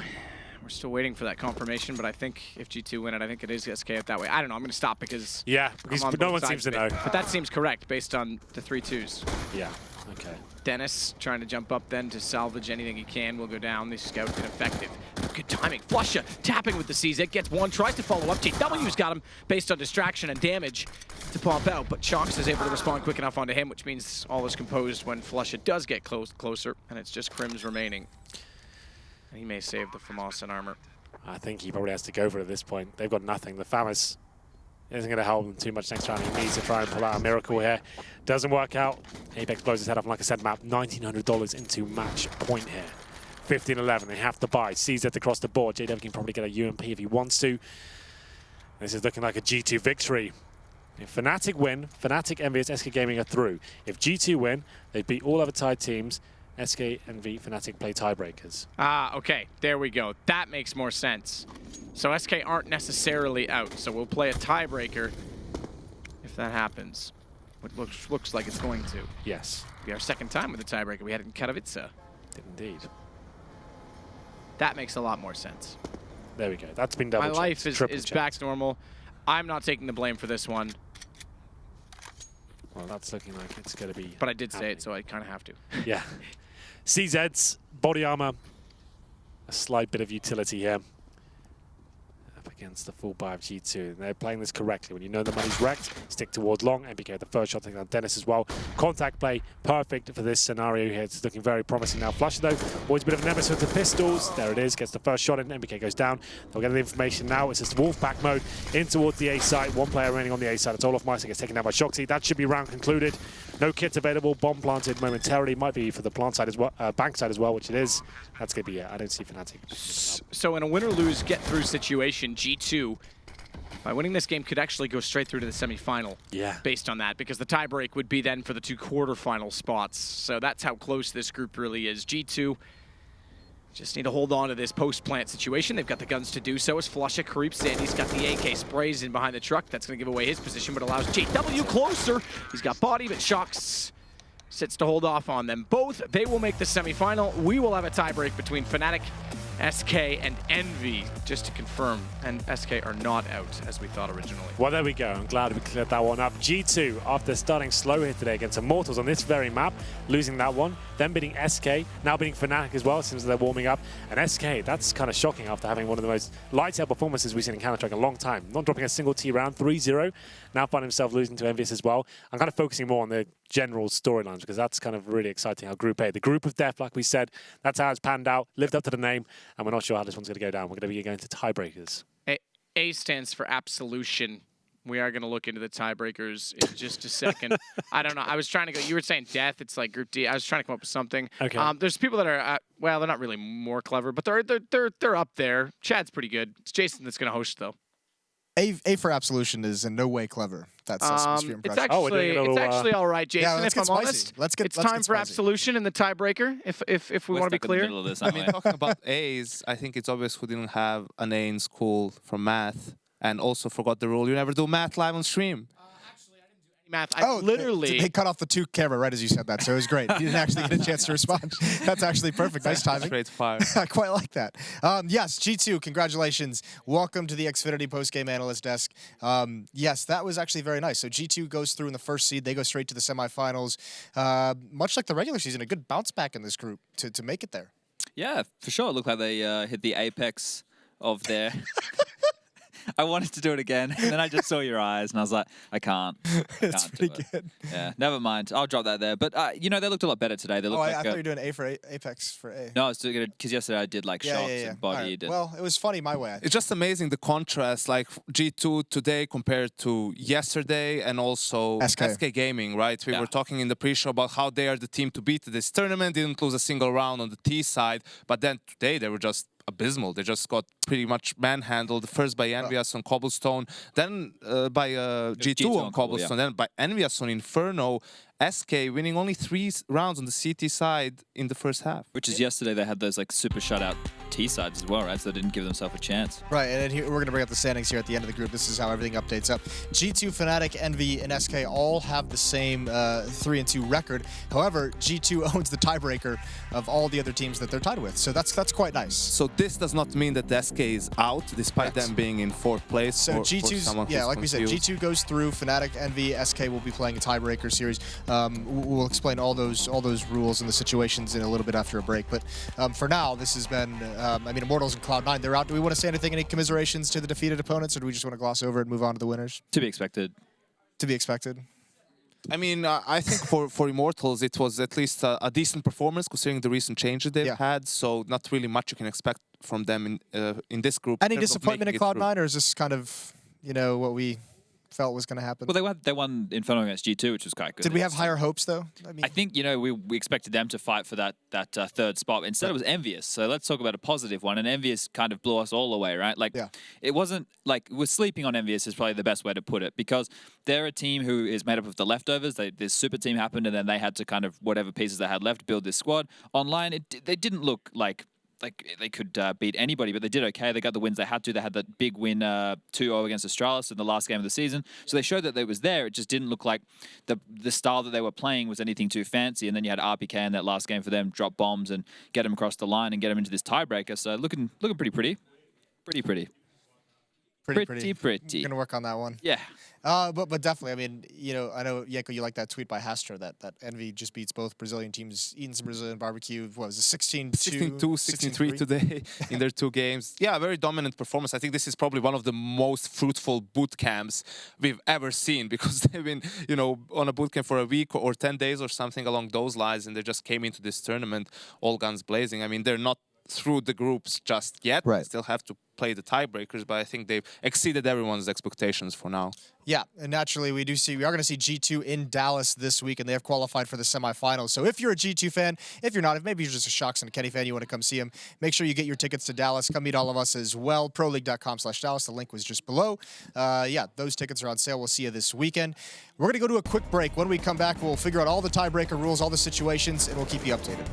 We're still waiting for that confirmation, but I think if G2 win it, I think it is SK out that way. I don't know. I'm going to stop because no one seems to know. But that seems correct based on the 3-2s. Yeah. Okay. Dennis trying to jump up then to salvage anything he can. Will go down. The scout's been effective. Good timing. Flusha tapping with the CZ. Gets 1. Tries to follow up. JW's got him based on distraction and damage to pop out. But Shox is able to respond quick enough onto him, which means all is composed when Flusha does get closer. And it's just Crims remaining. And he may save the FAMAS and armor. I think he probably has to go for it at this point. They've got nothing. The Famas isn't going to help them too much next round. He needs to try and pull out a miracle here. Doesn't work out. Apex blows his head off. Like I said, map $1,900 into match point here. 15-11. They have to buy. CZ across the board. JW can probably get a UMP if he wants to. This is looking like a G2 victory. If Fnatic win, Fnatic, Envious, SK Gaming are through. If G2 win, they beat all other tied teams. SK, Envy, Fnatic play tiebreakers. Ah, okay. There we go. That makes more sense. So SK aren't necessarily out. So we'll play a tiebreaker if that happens. What looks like it's going to. Yes. It'll be our 2nd time with a tiebreaker. We had it in Katowice. Indeed. That makes a lot more sense. There we go. That's been double-checked. My life is back to normal. I'm not taking the blame for this one. Well, that's looking like it's going to be But I did say it, so I kind of have to. Yeah. CZ's body armor. A slight bit of utility here. Up against the full buy of G2. And they're playing this correctly. When you know the money's wrecked, stick towards long. MBK the first shot, taking on Dennis as well. Contact play, perfect for this scenario here. It's looking very promising now. Flusha though, always a bit of a nemesis with the pistols. There it is, gets the first shot in. MBK goes down. They'll get the information now. It's just Wolfpack mode in towards the A site. 1 player remaining on the A site. It's Olaf Meister gets taken down by Shoxy. That should be round concluded. No kits available. Bomb planted momentarily. Might be for the plant side as well, bank side as well, which it is. That's going to be it. I don't see Fnatic. So in a win-or-lose get-through situation, G2, by winning this game, could actually go straight through to the semi-final. Yeah. Based on that, because the tiebreak would be then for the 2 quarterfinal spots. So that's how close this group really is. G2 just need to hold on to this post-plant situation. They've got the guns to do so as Flusha creeps in. He's got the AK, sprays in behind the truck. That's going to give away his position, but allows JW closer. He's got body, but Shox sits to hold off on them both. They will make the semi-final. We will have a tiebreak between Fnatic, SK, and Envy, just to confirm. And SK are not out, as we thought originally. Well, there we go. I'm glad we cleared that one up. G2, after starting slow here today against Immortals on this very map, losing that one, then beating SK, now beating Fnatic as well. It seems they're warming up. And SK, that's kind of shocking after having one of the most lights-out performances we've seen in Counter-Strike in a long time. Not dropping a single T round, 3-0. Now finding himself losing to Envious as well. I'm kind of focusing more on the general storylines, because that's kind of really exciting how Group A, the group of death, like we said, that's how it's panned out, lived up to the name, and we're not sure how this one's going to go down. We're going to be going to tiebreakers. A stands for absolution. We are going to look into the tiebreakers in just a second. I don't know. I was trying to go. You were saying death. It's like Group D. I was trying to come up with something. Okay. There's people that are well, they're not really more clever, but they're up there. Chad's pretty good. It's Jason that's going to host though. A for absolution is in no way clever. That's Sesame Street It's impression. actually all right, Jason. Yeah, let's if get I'm spicy. honest, Let's get it's time for spicy. absolution in the tiebreaker. If we want to be clear. I mean, talking about A's, I think it's obvious who didn't have an A in school for math and also forgot the rule. You never do math live on stream. Math. I literally. They cut off the two camera right as you said that, so it was great. You didn't actually get a chance to respond. That's actually perfect. Nice timing. Straight fire. I quite like that. Yes, G2, congratulations. Welcome to the Xfinity postgame analyst desk. Yes, that was actually very nice. So G2 goes through in the first seed. They go straight to the semifinals. Much like the regular season, a good bounce back in this group to make it there. Yeah, for sure. It looked like they hit the apex of their... I wanted to do it again, and then I just saw your eyes, and I was like, I can't. It's pretty good. Yeah, never mind. I'll drop that there. But, you know, they looked a lot better today. They looked I like thought you were doing A for Apex for A. No, I was doing it because yesterday I did, like, shots and bodied. Right. And Well, it was funny my way. It's just amazing the contrast, like G2 today compared to yesterday, and also SK Gaming, right? We were talking in the pre-show about how they are the team to beat this tournament, didn't lose a single round on the T side, but then today they were just abysmal. They just got pretty much manhandled, first by Envious on Cobblestone, then by G2 on Cobblestone, then by Envious on Inferno. SK winning only 3 rounds on the CT side in the first half. Which is yesterday they had those like super shutout T sides as well, right? So they didn't give themselves a chance. Right, and then here, we're going to bring up the standings here at the end of the group. This is how everything updates up. G2, Fnatic, Envy, and SK all have the same 3-2 record. However, G2 owns the tiebreaker of all the other teams that they're tied with. So that's quite nice. So this does not mean that the SK is out, despite them being in 4th place. So G2's, like we said, G2 goes through. Fnatic, Envy, SK will be playing a tiebreaker series. We'll explain all those rules and the situations in a little bit after a break. But for now, this has been, I mean, Immortals and Cloud9, they're out. Do we want to say anything, any commiserations to the defeated opponents, or do we just want to gloss over it and move on to the winners? To be expected. To be expected. I mean, I think for Immortals, it was at least a decent performance considering the recent changes they've had. So not really much you can expect from them in this group. Any disappointment in Cloud9, or is this kind of, you know, what we felt was going to happen? Well, they won Inferno against G2, which was quite good. Did we have higher hopes, though? I think, you know, we expected them to fight for that third spot. Instead, it was Envious. So let's talk about a positive one. And Envious kind of blew us all away, right? Like, it wasn't like we're sleeping on Envious is probably the best way to put it, because they're a team who is made up of the leftovers. This super team happened, and then they had to kind of whatever pieces they had left build this squad. Online, they didn't look like they could beat anybody, but they did okay. They got the wins they had to. They had that big win 2-0 against Astralis in the last game of the season. So they showed that they was there. It just didn't look like the style that they were playing was anything too fancy. And then you had RPK in that last game for them, drop bombs and get them across the line and get them into this tiebreaker. So looking pretty. Pretty. We're gonna work on that one. Yeah. But definitely, I mean, you know, I know, Yeko, you like that tweet by Hastra that Envy just beats both Brazilian teams, eating some Brazilian barbecue. What was it, 16-2? 16-3 today in their 2 games. Yeah, very dominant performance. I think this is probably one of the most fruitful boot camps we've ever seen, because they've been, you know, on a boot camp for a week or 10 days or something along those lines, and they just came into this tournament all guns blazing. I mean, they're not through the groups just yet. They still have to play the tiebreakers, but I think they've exceeded everyone's expectations for now. Yeah, and naturally we are going to see G2 in Dallas this week, and they have qualified for the semifinals. So if you're a G2 fan, if you're not, if maybe you're just a Shocks and a Kenny fan, you want to come see him, make sure you get your tickets to Dallas. Come meet all of us as well. ProLeague.com/Dallas. The link was just below. Yeah, those tickets are on sale. We'll see you this weekend. We're going to go to a quick break. When we come back, we'll figure out all the tiebreaker rules, all the situations, and we'll keep you updated.